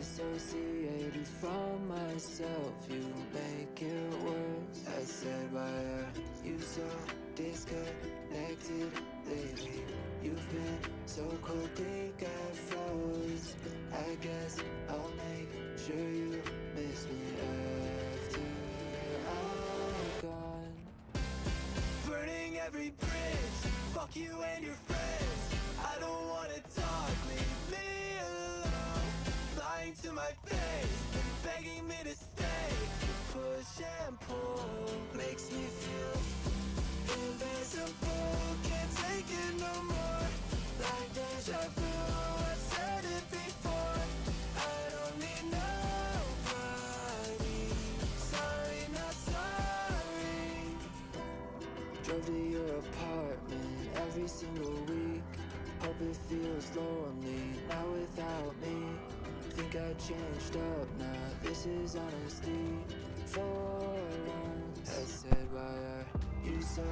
Dissociated from myself, you make it worse. I said, why are you so disconnected lately? You've been so cold, think I froze. I guess I'll make sure you miss me after I'm gone. Burning every bridge, fuck you and your friends. I don't wanna talk, leave me alone. Lying to my face, begging me to stay. Push and pull makes me feel invisible. Can't take it no more. Like deja vu, I've said it before. I don't need nobody. Sorry, not sorry. Drove to your apartment every single week. Hope it feels lonely now without me. Think I changed up now, this is honesty. For once I said, why are you so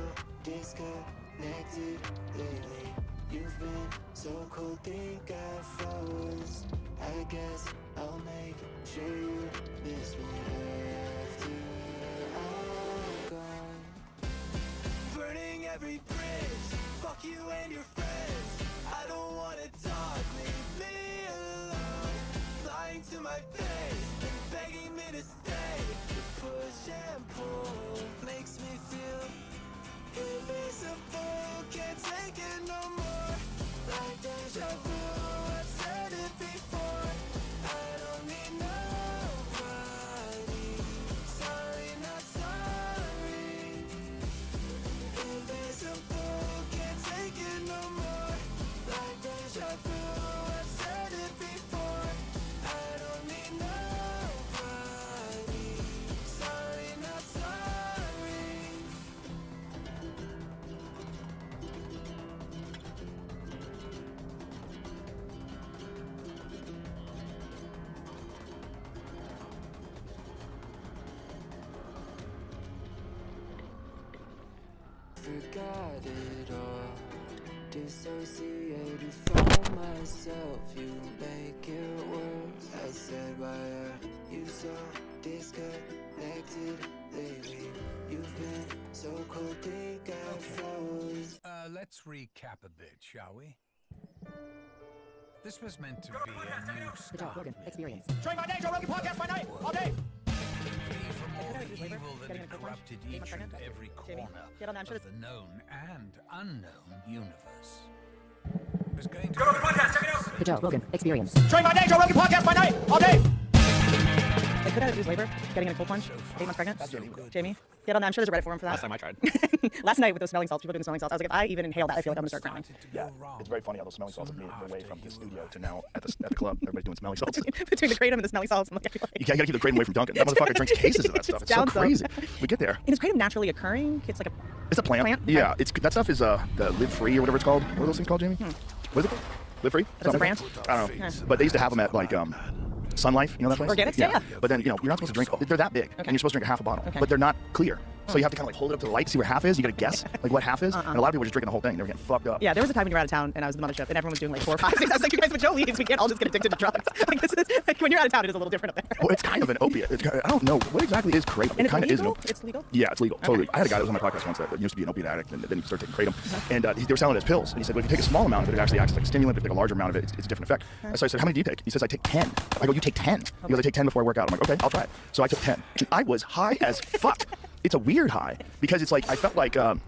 disconnected lately? You've been so cold, think I froze. I guess I'll make sure you miss me after I'm gone. Burning every bridge, fuck you and your friends. I don't wanna talk, leave me alone. Lying to my face, begging me to stay. The push and pull makes me feel invisible. Can't take it no more. Like deja vu, I've said it before. I don't need nobody. Sorry, not sorry. Invisible, can't take it no more. Like deja vu, I've said it before. I don't need nobody. Sorry, not sorry. Forgot it all. Dissociated from myself, you make it worse. I said, why are you so disconnected lately? You've been so cold, think I froze. Let's recap a bit, shall we? This was meant to be a new start. Experience. Join my day, Joe Rogan podcast by night, all day. Free from all the evil that had corrupted each and every corner of the known and unknown universe. It was going to Joe Rogan podcast, check it out. The Joe Rogan Experience. Join my day, Joe Rogan podcast by night, all day. I could have used labor, getting in a cold plunge, 8 months pregnant. so good. Jamie? Yeah, I'm sure there's a Reddit forum for that. Last time I tried. Last night with those smelling salts, people doing smelling salts, I was like, if I even inhale that, I feel like I'm gonna start crying. Started to Yeah, go wrong. it's very funny how those smelling salts have made their way from the studio to now at the club. Everybody's doing smelling salts. Between the kratom and the smelling salts, I'm like, I feel like... You gotta keep the kratom away from Duncan. That motherfucker drinks cases of that stuff. It's so down some. crazy. We get there. And is kratom naturally occurring? It's like a... It's a plant. Plant? Yeah, Okay. it's that stuff is the Live Free or whatever it's called. What are those things called, Jamie? What is it called? Live Free? That's a Something brand? like that? I don't know. But they used to have them at like Sun Life, you know that place? Organics? Yeah. But then, you're not supposed to drink, they're that big, and you're supposed to drink a half a bottle, but they're not clear. So you have to kind of like hold it up to the light, see where half is, you gotta guess like what half is, and a lot of people were just drinking the whole thing, they were getting fucked up. Yeah, there was a time when you were out of town and I was in the mothership and everyone was doing like 4 or 5 things. I was like, you guys, when Joe leaves, we can't all just get addicted to drugs. Like, this is, like, when you're out of town, it is a little different up there. Well, it's kind of an opiate. I don't know, what exactly is kratom? And It it's kind of is an legal? opiate. It's legal? Yeah, it's legal, totally. I had a guy that was on my podcast once that used to be an opiate addict, and then he started taking kratom, and they were selling it as pills, and he said, well, if you take a small amount of it, it actually acts like a stimulant. If you take a larger amount of it, it's a different effect. So I said, how many do you take? He says, I take 10. I go, you take 10? He goes, I take 10 before I work out. I'm like, okay, I'll try it. So I took 10. And I was high as fuck. It's a weird high, because it's like, I felt like, I'm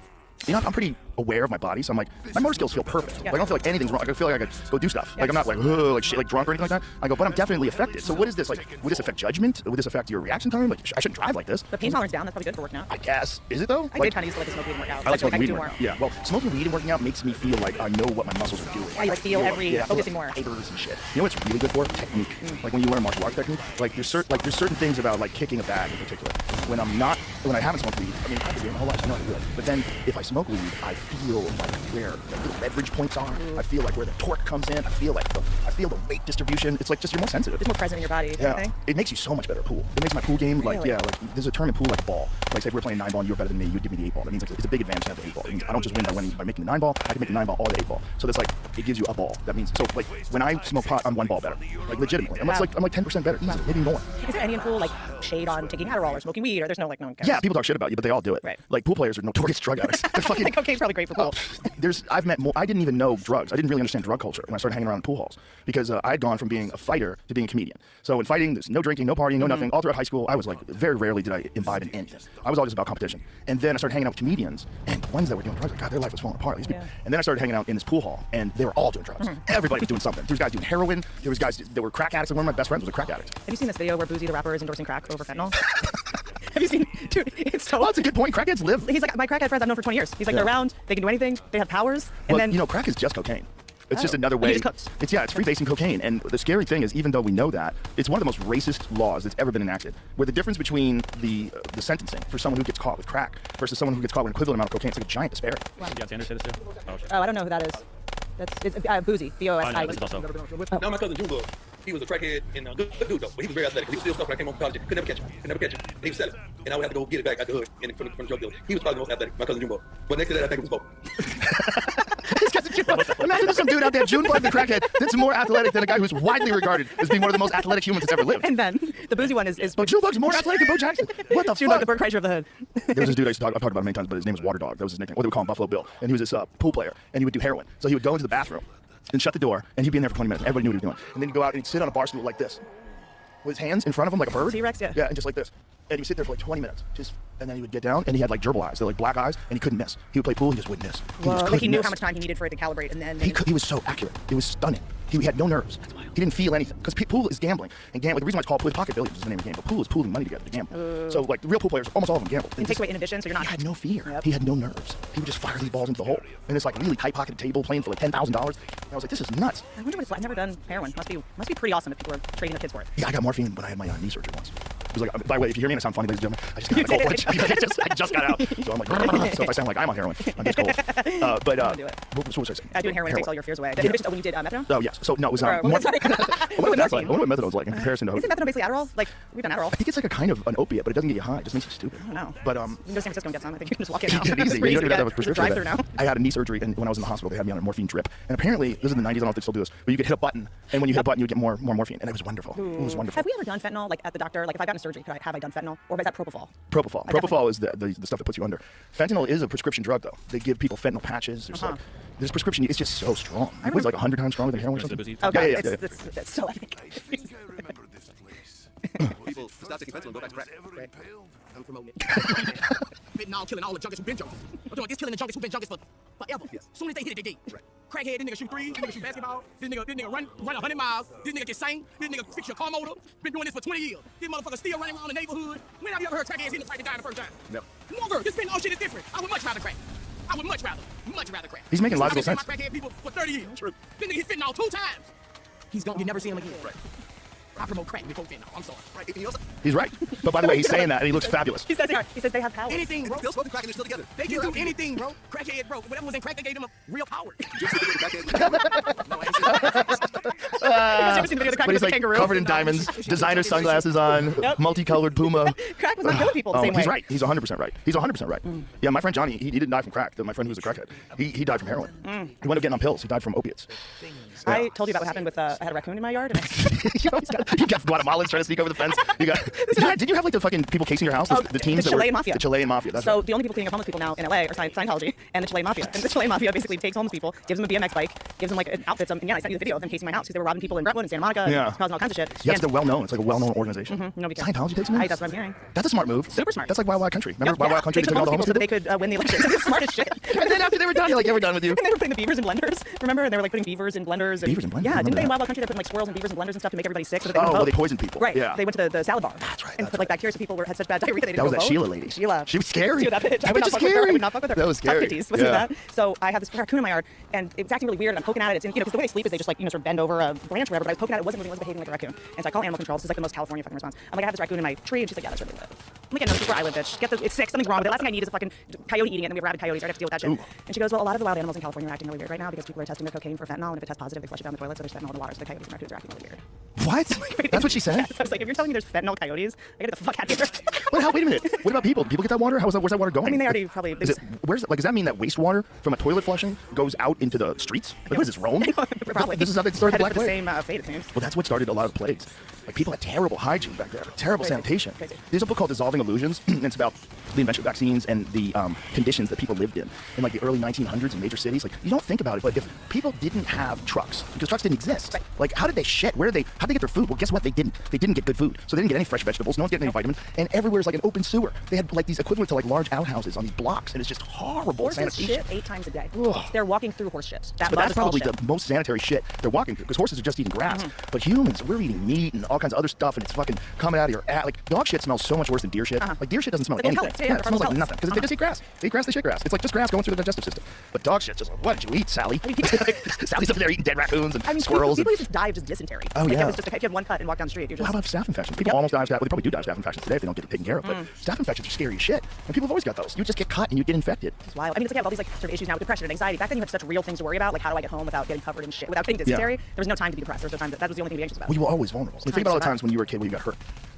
pretty aware of my body, so I'm like, my motor skills feel perfect. Yeah. Like, I don't feel like anything's wrong. I feel like I could go do stuff. Like, I'm not like, like shit, like drunk or anything like that. I go, but I'm definitely affected. So what is this? Like, would this affect judgment? Would this affect your reaction time? Like, I shouldn't drive like this. The pain tolerance down, that's probably good for working out. I guess. Is it though? I did kind of used to like to smoke weed and work out. I like feel smoking weed I and can working do out. more. Yeah, well, smoking weed and working out makes me feel like I know what my muscles are doing. Yeah, you like feel every, focusing more. Fibers and shit. You know what's really good for? Technique. Like when you learn martial arts technique, like there's certain things about like kicking a bag in particular when I haven't smoked weed, I mean, I've been doing my whole life, I know how to do it. But then if I smoke weed, I feel like where the little leverage points are. I feel like where the torque comes in. I feel the weight distribution. It's like just you're more sensitive. It's more present in your body. Yeah. It makes you so much better at pool. It makes my pool game like Really? like there's a term in pool like ball. Like say if we're playing 9-ball and you were better than me, you'd give me the 8-ball. That means like it's a big advantage to have the 8-ball. It means I don't just win by winning by making the 9-ball. I can make the 9-ball or the 8-ball. So that's like it gives you a ball. That means so like when I smoke pot, I'm 1 ball better. Like legitimately. I'm like 10% better. Easy, maybe more. Is there any in pool like shade on taking Adderall or smoking weed, or there's no like no one cares? Yeah, people talk shit about you, but they all do it. Right. Like pool players are notorious drug addicts. They're fucking. Like cocaine's probably great for pool. I've met more. I didn't even know drugs. I didn't really understand drug culture when I started hanging around in pool halls because I had gone from being a fighter to being a comedian. So in fighting, there's no drinking, no partying, no nothing. All throughout high school, I was like very rarely did I imbibe in anything. I was all just about competition. And then I started hanging out with comedians and the ones that were doing drugs. Like God, their life was falling apart. These people. And then I started hanging out in this pool hall, and they were all doing drugs. Everybody was doing something. There was guys doing heroin. There was guys that were crack addicts. And one of my best friends was a crack addict. Have you seen this video where Boozy the rapper is endorsing crack over fentanyl? Have you seen? Dude, it's so. Well, that's a good point. Crackheads live. He's like my crackhead friends I've known for 20 years. He's like they're around, they can do anything, they have powers, and Well, then you know, crack is just cocaine. It's just Oh. another And he way. just cooks. It's freebasing cocaine. And the scary thing is, even though we know that, it's one of the most racist laws that's ever been enacted. Where the difference between the sentencing for someone who gets caught with crack versus someone who gets caught with an equivalent amount of cocaine, it's like a giant disparity. Deion Sanders say this too? Oh, shit. oh, I don't know who that is. It's Boozy, B-O-S-I. Oh, no, this is also. Now my cousin June, he was a crackhead and good dude though, but he was very athletic. He was still stuff when I came home from college. Could never catch him. And he was selling. And I would have to go get it back out the hood and from the drug dealer. He was probably the most athletic, my cousin June. But next to that, I think it was Bo. This guy's a June. Imagine there's some dude out there, June Bud the crackhead, that's more athletic than a guy who's widely regarded as being one of the most athletic humans that's ever lived. And then the Boozy one is But June Bug's more athletic than Bo Jackson. What the June Bug, the fuck? Burt Kreischer of the hood. There was this dude I've talked about him many times, but his name was Water Dog. That was his nickname. What they would call him, Buffalo Bill. And he was this pool player, and he would do heroin. So he would go into the bathroom and shut the door, and he'd be in there for 20 minutes. Everybody knew what he was doing. And then he'd go out and he'd sit on a bar stool like this, with his hands in front of him like a bird. T-Rex, yeah. Yeah, and just like this. And he would sit there for like 20 minutes, and then he would get down, and he had like gerbil eyes, they're like black eyes, and he couldn't miss. He would play pool, he just wouldn't miss. He just Like couldn't he knew miss. how much time he needed for it to calibrate, and then He was so accurate. It was stunning. He had no nerves. He didn't feel anything. Because pool is gambling. And the reason why it's called pool, pocket billiards is the name of the game. But pool is pooling money together to gamble. So like the real pool players, almost all of them gamble. it takes away inhibition, so you're not. He had no fear. Yep. He had no nerves. He would just fire these balls into the hole. And it's like really tight pocketed table playing for like $10,000. And I was like, this is nuts. I wonder what it's like. I've never done heroin. Must be pretty awesome if people are trading their kids for it. Yeah, I got morphine when I had my knee surgery once. It was like, by the way, if you hear me and I sound funny, ladies and gentlemen, I just got out of cold plunge. I just got out. So I'm like, so if I sound like I'm on heroin, I'm just cold. But do it. what was I saying? Doing heroin takes all your fears away. The inhibition, when you did methadone? Oh yes. So no, it was Or, more. what's that? I wonder what methadone's like in comparison to. Isn't methadone basically Adderall? Like, we've done Adderall. I think it's like a kind of an opiate, but it doesn't get you high. It just makes you stupid. I don't know. But You can go to San Francisco and get some. I think you can just walk in you now. get it easy. It's pretty You don't even have to have a There's prescription for drive-through that. now. I had a knee surgery, and when I was in the hospital, they had me on a morphine drip. And apparently, this is in the 90s. I don't know if they still do this, but you could hit a button, and when you hit a button, you would get more morphine, and it was wonderful. It was wonderful. Have we ever done fentanyl, like at the doctor? Like, if I got a surgery, have I done fentanyl, or is that propofol? Propofol. I definitely- Propofol is the stuff that puts you under. Fentanyl is a prescription drug, though. They give people fentanyl patches. There's like this prescription. It's just so strong. It was like 100 times stronger than heroin or something. Oh, God, Yeah. it's so epic. remember this place. People stop taking fentanyl and go back to crack. I'm promoting it. Fentanyl killing all the junkies who've been junkies. I'm doing this killing the junkies who've been junkies for forever. As soon as they hit it, they dead. Right. Crackhead, this nigga shoot threes, this nigga shoot basketball, this nigga run 100 miles, this nigga get sane, this nigga fix your car motor. Been doing this for 20 years. This motherfucker still running around the neighborhood. When have you ever heard crackheads hitting the fight to die the first time? Never. Never. This fentanyl shit is different. I would much rather crack. I would much rather crack. He's making logical I've been sense. my crackhead people for 30 years. True. This nigga hit fentanyl 2 times. He's gone. You never see him again. Right. I promote crack before fentanyl. I'm sorry. Right. And you also, He's right. But by the way, he's saying that, and he looks fabulous. He says they have power. Anything, bro. still smoking crack and they're still together. They can do anything, bro. Crackhead, bro. Whatever was in crack, they gave them a real power. Crackhead. No, I ain't seen that. You guys ever seen the video of the crack But with he's the like kangaroo? covered in diamonds, designer sunglasses on, Yep. multicolored Puma. Crack was not killing people the same way. He's right. He's 100% right. He's 100% right. Yeah, my friend Johnny, he didn't die from crack. My friend who was a crackhead, he died from heroin. He wound up getting on pills. He died from opiates. I told you about what happened with I had a raccoon in my yard, and You got Guatemalans trying to sneak over the fence. Did you have like the fucking people casing your house? The teams the that were Chilean Mafia. The Chilean Mafia. That's so right. the only people cleaning up homeless people now in LA are Scientology and the Chilean Mafia. And the Chilean Mafia basically takes homeless people, gives them a BMX bike, gives them like an outfit. And yeah, I sent you the video of them casing my house because they were robbing people in Brentwood and Santa Monica and causing all kinds of shit. Yes, And they're well known. It's like a well known organization. nobody cares. Scientology takes them in? That's what I'm hearing. That's a smart move. Super smart. That's like Wild Wild Country. Remember Wild Wild Country? They They took took all the homeless homeless people so that they could win the election. It's the smartest shit. And then after they were done, you're like, yeah, we're done with you. And they were putting the beavers in blenders, remember? And they were like putting beavers in blenders. And, Beavers in blenders? Yeah, I didn't remember they in that. Wild Wild Country they put like squirrels and beavers in blenders and stuff to make everybody sick so that they Oh, couldn't well, vote? they poisoned people. Right. Yeah. They went to the salad bar. That's right, And that's put like right. bacteria so people had such bad diarrhea they didn't That was go that vote. Sheila lady. Sheila. She was scary. She was that bitch. I That would bitch not is fuck with her. I scary. would not fuck with her. That was Tough scary. kitties. Listen Yeah. to that. So I have this raccoon in my yard, and it's acting really weird. And I'm poking at it. It's in, because the way they sleep is they just like sort of bend over a branch or whatever. But I was poking at it. It wasn't moving. It wasn't behaving like a raccoon. And so I call animal control. This is like the most California fucking response. I'm like, I have this raccoon in my tree, and she's like, yeah, that's really lit. I'm like, no, this is where I live, bitch. It's sick. Something's wrong with it. Last thing I need is a fucking coyote eating it, and then we have rabid coyotes. I have to deal with that shit. Ooh. And she goes, well, a lot of the wild animals in California are acting really weird right now because people are testing their cocaine for fentanyl, and if it tests positive, they flush it down the toilet, so there's fentanyl in the water, so the coyotes and raccoons are acting really weird. What? That's what she said? Yes. I was like, if you're telling me there's fentanyl coyotes, I gotta get the fuck out of here. Wait a minute. What about people? Do people get that water? Where's that water going? I mean, they already probably... Does that mean that wastewater from a toilet flushing goes out into the streets? Like, what is this, Rome? Probably. This is how they started the Black Plague. Same fate, it seems. Well, that's what started a lot of plagues. Like, people had terrible hygiene back there, terrible sanitation. Crazy. There's a book called Dissolving Illusions, and it's about the invention of vaccines and the conditions that people lived in like the early 1900s in major cities. Like, you don't think about it, but if people didn't have trucks, because trucks didn't exist, like, how did they shit? How'd they get their food? Well, guess what? They didn't get good food. So they didn't get any fresh vegetables. No one's getting any vitamins. And everywhere's like an open sewer. They had like these equivalent to like large outhouses on these blocks, and it's just horrible Horses sanitation. shit 8 times a day. Ugh. They're walking through horse shit. But that's probably the most sanitary shit they're walking through, because horses are just eating grass. But humans, we're eating meat and all kinds of other stuff, and it's fucking coming out of your ass. Like, dog shit smells so much worse than deer shit. Like, deer shit doesn't smell like anything. Pellets, It smells like pellets. nothing, because they just eat grass. They eat grass, they shit grass. It's like just grass going through the digestive system. But dog shit's just like, what did you eat, Sally? I mean, people, Sally's up there eating dead raccoons and squirrels. People used to die of just dysentery. Oh, like, yeah. It was just if you had one cut and walk down the street, you're just... Well, how about staph infections? People almost die of staph. Well, they probably do die of staph infections today if they don't get it taken care of. But staph infections are scary as shit. And people have always got those. You just get cut and you get infected. It's wild. I mean, it's like you have all these like sort of issues now with depression and anxiety. Back then you had such real things to worry about, like how do I get home without getting covered in shit, without getting dysentery. There was no time to be depressed. There was no time that was the only thing to be anxious about. Well, you were always vulnerable. I mean, think about all the times when you were a kid when you got hurt.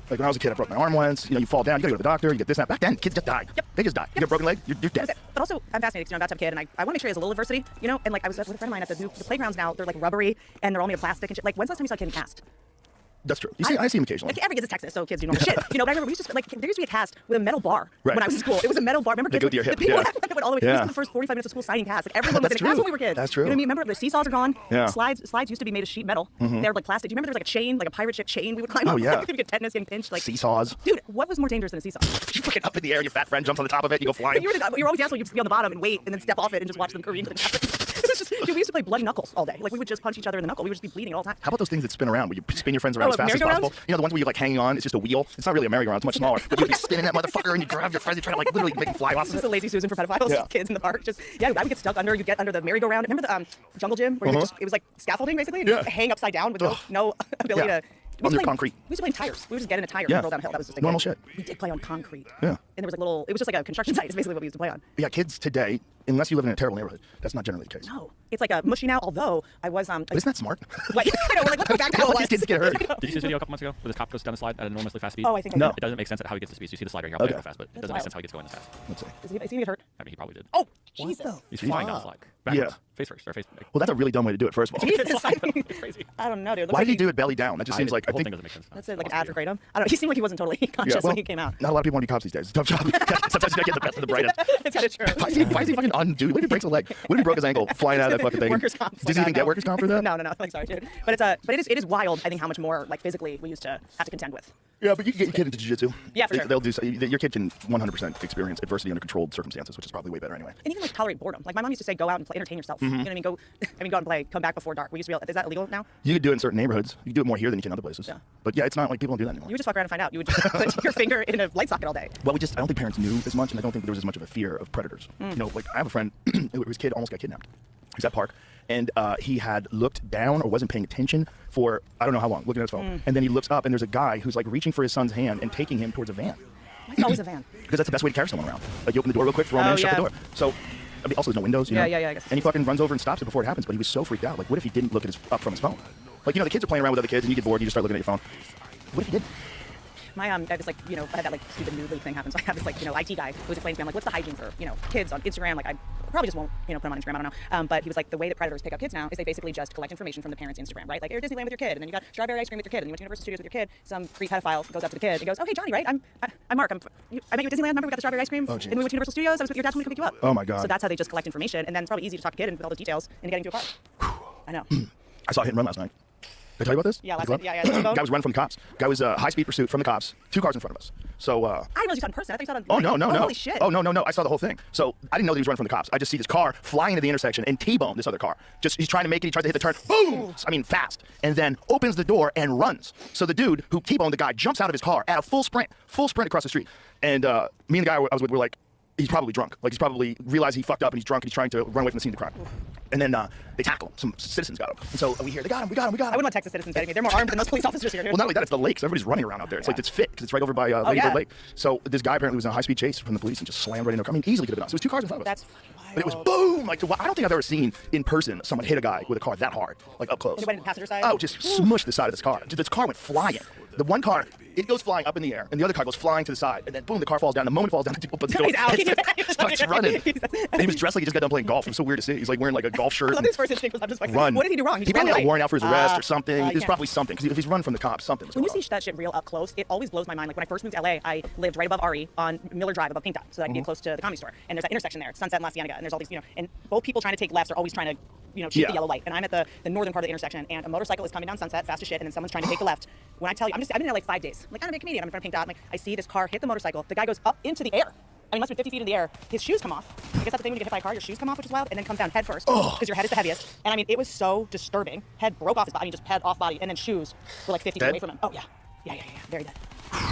Like when I was a kid, I broke my arm once. You know, you fall down, you gotta go to the doctor, you get this and that. Back then, kids just die. Yep. They just die. You get a broken leg, you're dead. But also, I'm fascinated because I'm about to have a kid, and I want to make sure he has a little adversity, you know. And like I was with a friend of mine at the playgrounds now. They're like rubbery and they're all made of plastic and shit. Like when's the last time you saw a kid in a cast? That's true. You see, I see them occasionally. Like every kid's in Texas, so kids do normal shit. You know, but I remember we used to like there used to be a cast with a metal bar Right. when I was in school. It was a metal bar. Remember They kids? go to your hip, The people yeah. that went all the way. We Yeah. spent the first 45 minutes of school signing casts. Like everyone was in a That's cast true. when we were kids. That's true. You know what I mean? Remember the seesaws are gone. Yeah. Slides used to be made of sheet metal. They're like plastic. Do you remember there was like a chain, like a pirate ship chain we would climb Oh, up? yeah. We get tetanus, getting pinched. Like Seesaws. dude, what was more dangerous than a seesaw? You fucking up in the air, your fat friend jumps on the top of it, you go flying. You were always the asshole. You'd be on the bottom and wait, and then step off it and just watch them careen. It was just, dude, we used to play bloody knuckles all day. Like we would just punch each other in the knuckle. We would just be bleeding all the time. How about those things that spin around, where you spin your friends around as fast as merry-go-round? possible? You know, the ones where you're like hanging on, it's just a wheel. It's not really a merry-go-round, it's much smaller. But you'd be spinning that motherfucker and you grab your friends, you try to like literally make them fly off. It's just a lazy Susan for pedophiles. Yeah. Kids in the park. Just I would get stuck under. You get under the merry-go-round. Remember the jungle gym where you would it was like scaffolding basically. And Yeah. you'd hang upside down with no ability Yeah. to. On the concrete. We used to play in tires. We would just get in a tire Yeah. and roll down a hill. That was just like Normal shit. We did play on concrete. Yeah. And there was like little. It was just like a construction site. It's basically what we used to play on. Yeah, kids today, unless you live in a terrible neighborhood, that's not generally the case. No, it's like a mushy now. Although I was But isn't that smart? like, I know, we're like let's go back to how it These was. kids get hurt. Did you see this video a couple months ago where this cop goes down the slide at an enormously fast speed? Oh, I think I No. did. It doesn't make sense at how he gets the speed. You see the slide right here, Okay. how fast, but it doesn't make wild. sense how he gets going this fast. Let's see. Is he gonna get hurt? I mean, he probably did. Oh, Jesus. He's flying down the slide. Backwards. Face first, or face. Well, that's a really dumb way to do it, first of all. Jesus, I mean, It's crazy. I don't know, dude. Looks Why like did he do it belly down? That just seems like, the I whole think, thing doesn't make sense. That's like an ad for Kratom. I don't know. He seemed like he wasn't totally conscious when he came out. Not a lot of people want to be cops these days. It's a tough job. Sometimes you gotta get the best of the brightest. It's kind of true. Why is he fucking undude? What if he breaks a leg? What if he broke his ankle flying out of that fucking thing? Workers' comp. Does he even get workers' comp for that? No. Like, sorry, dude. But it is wild. I think how much more like physically we used to have to contend with. Yeah, but you can get your kid into jiu-jitsu. Yeah, for sure. They'll do so. Your kid can 100% experience adversity under controlled circumstances, which is probably way better anyway. And even like tolerate boredom. Like my mom used to say, go out and play, entertain yourself. You know what I mean? Go out and play. Come back before dark. We used to be able, is that illegal now? You could do it in certain neighborhoods. You can do it more here than you can in other places. Yeah. But yeah, it's not like people don't do that anymore. You would just fuck around and find out. You would just put your finger in a light socket all day. Well, I don't think parents knew as much, and I don't think there was as much of a fear of predators. You know, like I have a friend whose kid almost got kidnapped. He's at park, and he had looked down or wasn't paying attention for I don't know how long, looking at his phone. And then he looks up, and there's a guy who's like reaching for his son's hand and taking him towards a van. Why is it always a van? Because that's the best way to carry someone around. Like you open the door real quick, throw him in, and shut the door. So. I mean, also, there's no windows, you know? Yeah, I guess. And he fucking runs over and stops it before it happens, but he was so freaked out. Like, what if he didn't look at up from his phone? Like, you know, the kids are playing around with other kids, and you get bored, and you just start looking at your phone. What if he didn't? My I was like, you know, I had that like stupid nude leak thing happen. So I have this like, you know, IT guy who was explaining to me, I'm like, what's the hygiene for, you know, kids on Instagram? Like I probably just won't, you know, put them on Instagram. I don't know. But he was like, the way that predators pick up kids now is they basically just collect information from the parents' Instagram, right? Like you're at Disneyland with your kid, and then you got strawberry ice cream with your kid, and you went to Universal Studios with your kid. Some creep pedophile goes up to the kid and goes, oh hey Johnny, right? I'm Mark. I met you at Disneyland. Remember we got the strawberry ice cream? Oh, geez. And we went to Universal Studios. I was with your dad when we could pick you up. Oh my God. So that's how they just collect information, and then it's probably easy to talk to a kid and with all those details and get into a car. I know. I saw a hit and run last night. Did I tell you about this? Yeah, last Did night. you Yeah. Guy was running from the cops. Guy was high-speed pursuit from the cops. 2 cars in front of us. So. I didn't realize you saw it in person. I thought you saw it on. Oh no! Holy shit! Oh no! I saw the whole thing. So I didn't know that he was running from the cops. I just see this car flying into the intersection and T-bone this other car. Just he's trying to make it. He tries to hit the turn. Boom! I mean fast, and then opens the door and runs. So the dude who T-boned the guy jumps out of his car at a full sprint across the street. And me and the guy I was with were like, he's probably drunk. Like he's probably realized he fucked up and he's drunk and he's trying to run away from the scene of the crime. And then they tackle him. Some citizens got him. And so we hear, they got him, we got him, we got him. I wouldn't want Texas citizens fighting me. They're more armed than those police officers here. Dude. Well, not only that, it's the lake. So everybody's running around out there. It's like it's fit because it's right over by Lady Bird Lake. So this guy apparently was in a high-speed chase from the police and just slammed right into. I mean, easily could have been us. It was 2 cars in front of us. That's fucking wild. But it was boom! Like I don't think I've ever seen in person someone hit a guy with a car that hard, like up close. And it went in the passenger side? Oh, just smushed the side of this car. This car went flying. The one car, it goes flying up in the air, and the other car goes flying to the side, and then boom, the car falls down. The moment it falls down, the opens the door. He's out. Starts running. And he was dressed like he just got done playing golf. It was so weird to see. He's like wearing like a golf shirt. I love his first instinct was I'm just like, run. what did he do wrong? He probably got ran warrant out for his arrest or something. There's yeah. probably something because if he's run from the cops, something. When you see that shit real up close, it always blows my mind. Like when I first moved to LA, I lived right above RE on Miller Drive above Pink Dot, so that I could get close to the Comedy Store. And there's that intersection there, Sunset and La Cienega, and there's all these, and both people trying to take lefts are always trying to, cheat the yellow light. And I'm at the northern part of the intersection, and a motorcycle is coming down Sunset fast as shit, and then someone's trying to take the left. When I tell you, I've been there like 5 days. Like I'm a comedian, I'm in front of Pink Dot. Like I see this car hit the motorcycle. The guy goes up into the air. I mean, must be 50 feet in the air. His shoes come off. I guess that's the thing when you get hit by a car, your shoes come off, which is wild, and then comes down head first because your head is the heaviest. And I mean, it was so disturbing. Head broke off his body, I mean, just head off body, and then shoes were like 50 feet away from him. Oh yeah, very dead.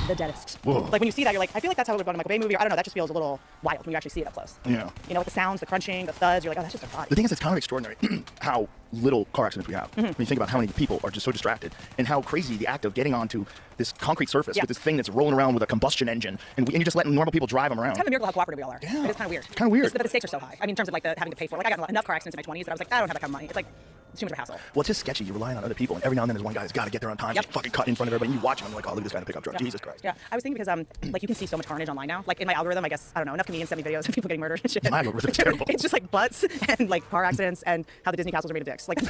The deadest. Whoa. Like when you see that, you're like, I feel like that's how it would go in a Michael Bay movie. Or, I don't know, that just feels a little wild when you actually see it up close. Yeah. With the sounds, the crunching, the thuds, you're like, oh, that's just a body. The thing is, it's kind of extraordinary how little car accidents we have. Mm-hmm. When you think about how many people are just so distracted, and how crazy the act of getting onto this concrete surface with this thing that's rolling around with a combustion engine, and you're just letting normal people drive them around. It's kind of a miracle how cooperative we all are. Yeah. It is kind of weird. It's kind of weird. But the stakes are so high. I mean, in terms of like having to pay for it. Like I got enough car accidents in my 20s that I was like, I don't have that kind of money. It's like, it's too much of a hassle. Well, it's just sketchy. You're relying on other people, and every now and then there's one guy that's got to get there on time. Just fucking cut in front of everybody. And you watch him, and you're like, oh, look at this guy in a pickup truck. Jesus Christ. Yeah, I was thinking because like you can see so much carnage online now. Like in my algorithm, I guess I don't know, enough comedians send me videos of people getting murdered and shit. My algorithm's terrible. It's just like butts and like car accidents and how the Disney castles are made of dicks. Like, Is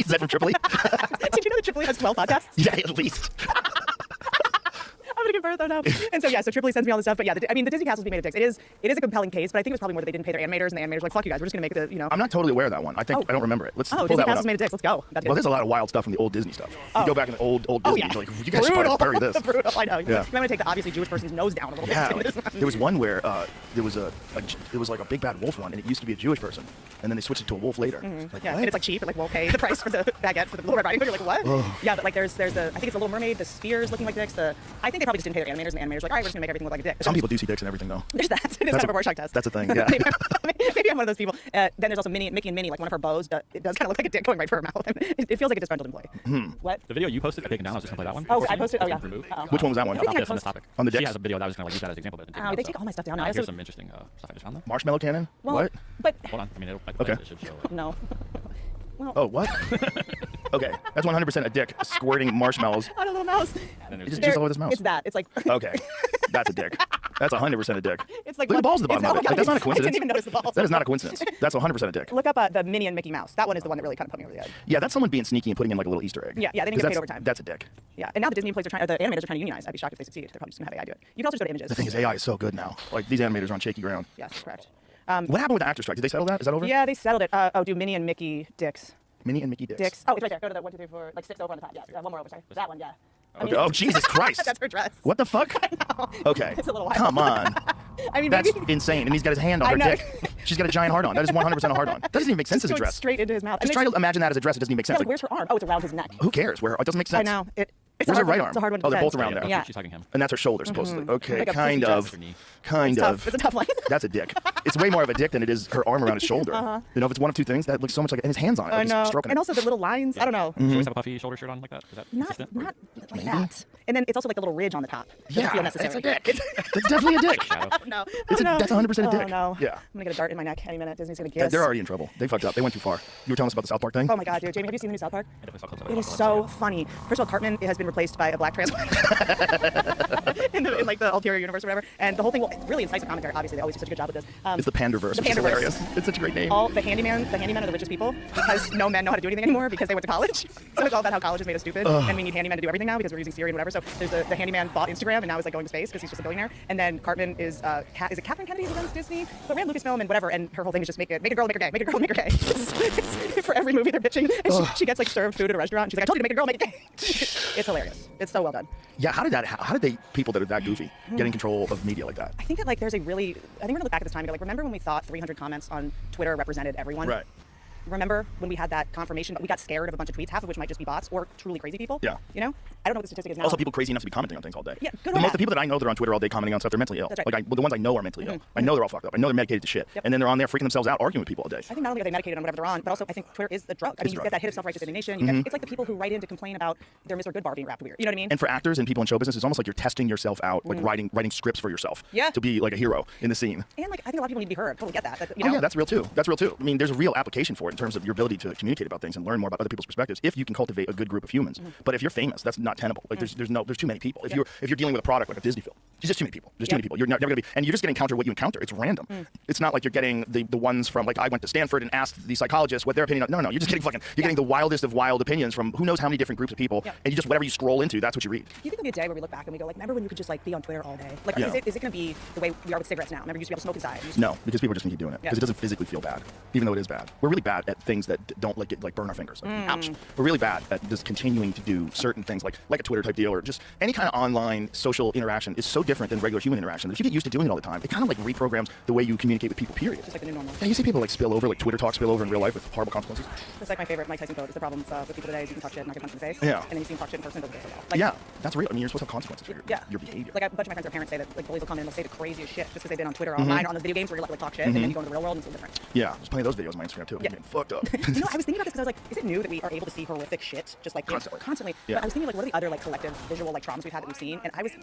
that from Tripoli? did you know that Tripoli has 12 podcasts? Yeah, at least. I'm gonna give birth though now. And so Tripoli sends me all this stuff. But yeah, the Disney castles being made of dicks. It is a compelling case, but I think it was probably more that they didn't pay their animators, and the animators were like, fuck you guys, we're just gonna make it. I'm not totally aware of that one. I think I don't remember it. Let's pull Disney that one castles up. made of dicks. Let's go. That's Well, good. there's a lot of wild stuff from the old Disney stuff. You go back in the old Disney, you're like, you guys should probably bury this. Brutal. I know. Yeah. I'm gonna take the obviously Jewish person's nose down a little Yeah, bit. like, there was one where there was it was like a big bad wolf one, and it used to be a Jewish person, and then they switched it to a wolf later. Like, Yeah, what? and it's like cheap, and like won't pay the price for the baguette for the Little Red Riding Hood. You're like, what? Yeah, but like there's the I think it's the Little Mermaid, the spheres looking like dicks. I think they probably just didn't pay their animators, and the animators were like, all right, we're just gonna make everything look like a dick. Some people do see dicks and everything though. There's that. It's kind of a Rorschach test. That's a thing. Yeah. maybe I'm one of those people. Then there's also Mickey and Minnie, like one of her bows. It does kind of look like a dick going right for her mouth. It feels like a disgruntled employee. What? The video you posted, I taken down. I was just gonna play that one. Oh, I posted. Oh, yeah. Removed. Which one was that one? Everything About I this on this post- topic. On the She dicks? has a video that I was gonna use that as an example. But it didn't They so. take all my stuff down now. Here's some interesting stuff I just found though. Marshmallow cannon? Well, What? But Hold on. I mean, Okay. it should show. no. Oh, what? Okay, that's 100% a dick squirting marshmallows. On a little mouse. And then Just there's all over this mouse. It's that. It's like. Okay, that's a dick. That's 100% a dick. It's like Look at the balls at the bottom it's- of oh it. my Like, that's God, not a coincidence. I didn't even notice the balls. That is not a coincidence. That's 100% a dick. Look up the Minnie and Mickey Mouse. That one is the one that really kind of put me over the edge. Yeah, that's someone being sneaky and putting in like a little Easter egg. Yeah, they didn't 'Cause get paid that's- overtime. That's a dick. Yeah, and now the Disney employees the animators are trying to unionize. I'd be shocked if they succeed. They're probably just gonna have AI do it. You can also just go to images. The thing is, AI is so good now. Like these animators are on shaky ground. Yes, correct. What happened with the actor strike? Did they settle that? Is that over? Yeah, they settled it. Do Minnie and Mickey dicks. Minnie and Mickey dicks. Dicks. Oh, it's right there. Go to the 1, 2, 3, 4, like 6 over on the top. Yeah, one more over. Sorry, that one. Yeah. I Okay. Oh Jesus Christ! That's her dress. What the fuck? Okay. It's a little wild. Come on. I mean, That's maybe insane. And he's got his hand on I her know. dick. She's got a giant hard on. That is 100% a hard on. That doesn't even make sense as a going dress. straight into his mouth. Just try to imagine that as a dress. It doesn't even make sense. Yeah, Like, where's her arm? Oh, it's around his neck. who cares? Where? It doesn't make sense. I know. It's Where's a her hard right one. arm? It's a hard one to Oh, they're both defend. around there. Yeah. She's hugging him. And that's her shoulder, supposedly. Okay, Like a kind pussy of. dress. Kind It's of. tough. It's a tough one. That's a dick. It's way more of a dick than it is her arm around his shoulder. You know, if it's one of two things, that looks so much like it. And his hands on it. I Like know. he's stroking And it. also the little lines. I don't know. She always have a puffy shoulder shirt on like that. Is that Not consistent? like that. And then it's also like the little ridge on the top. Doesn't feel necessary. it's a dick. That's definitely a dick. No. That's 100% a dick. Oh, no. Yeah. I'm gonna get a dart in my neck any minute. Disney's gonna kiss. They're already in trouble. They fucked up. They went too far. You were telling us about the South Park thing? Oh my god, dude. Jamie, have you seen the new South Park? I definitely saw clips of It is so funny. First of all, Cartman has been replaced by a black trans woman in like the ulterior universe or whatever. And the whole thing, really incisive commentary. Obviously, they always do such a good job with this. It's the Panderverse, The which is Panderverse. hilarious. It's such a great name. All the handyman are the richest people because no men know how to do anything anymore because they went to college. So it's all about how college has made us stupid and we need handymen to do everything now because we're using Siri and whatever. So there's the handyman bought Instagram and now is like going to space because he's just a billionaire. And then Cartman is it Catherine Kennedy who runs Disney? But ran Lucasfilm and whatever. And her whole thing is just make a girl, make her gay, make a girl, make her gay. It's for every movie they're pitching. And she gets like served food at a restaurant. And she's like, I told you to make a girl, make it gay. It's hilarious. It's so well done. Yeah, how did they people that are that goofy get in control of media like that? I think that like I think we're gonna look back at this time and go like, remember when we thought 300 comments on Twitter represented everyone? Right. remember when we had that confirmation, but we got scared of a bunch of tweets, half of which might just be bots or truly crazy people. Yeah. You know, I don't know what the statistic is now. Also, people crazy enough to be commenting on things all day. Yeah, good the or most bad. the people that I know that are on Twitter all day commenting on stuff, they're mentally ill. That's right. Like the ones I know are mentally ill. I know they're all fucked up. I know they're medicated to shit. Yep. And then they're on there freaking themselves out, arguing with people all day. I think not only are they medicated on whatever they're on, but also I think Twitter is the drug. I mean, you get that hit of self-righteous indignation. You get, it's like the people who write in to complain about their Mr. Goodbar being wrapped weird. You know what I mean? And for actors and people in show business, it's almost like you're testing yourself out, like writing scripts for yourself. Yeah. To be like a hero in the scene. And like I think a lot of people need to be heard. Totally get that. You know? Oh yeah, that's real too. That's real too. I mean, there's a real application for it in terms of your ability to communicate about things and learn more about other people's perspectives if you can cultivate a good group of humans. But if you're famous, that's not tenable. Like there's too many people. If you're dealing with a product like a Disney film, there's just too many people. There's too many people. You're never gonna be, and you're just gonna encounter what you encounter. It's random. It's not like you're getting the ones from like I went to Stanford and asked the psychologists what their opinion. No, you're just getting you're getting the wildest of wild opinions from who knows how many different groups of people, and you just whatever you scroll into, that's what you read. Do you think there'll be a day where we look back and we go like, remember when you could just like be on Twitter all day? Like, Yeah. is it going to be the way we are with cigarettes now? Remember, you used to be able to smoke inside. No, because people are just gonna keep doing it because it doesn't physically feel bad, even though it is bad. We're really bad at things that don't like burn our fingers. Like, ouch. We're really bad at just continuing to do certain things like a Twitter type deal or just any kind of online social interaction is so different than regular human interaction. If you get used to doing it all the time, it kind of like reprograms the way you communicate with people. Period. Just like the new normal. Yeah, you see people like spill over, like Twitter talk spill over in real life with horrible consequences. It's like my favorite Mike Tyson quote is the problem with people today is you can talk shit and not get punched in the face. Yeah. And then you see them talk shit in person, it doesn't go so well. Like, Yeah, that's real. I mean, you're supposed to have consequences for Yeah. your behavior. Like a bunch of my friends, their parents say that like bullies will come in and they'll say the craziest shit just because they've been on Twitter online or on the video games where you're like talk shit and then you go into the real world and it's a little different. Yeah, there's plenty of those videos on my Instagram too. Yeah. I'm getting fucked up. You know, I was thinking about this because I was like, is it new that we are able to see horrific shit just like constantly? Yeah. But I was thinking like, what are the other like collective visual like traumas we've had that we've seen? And I kind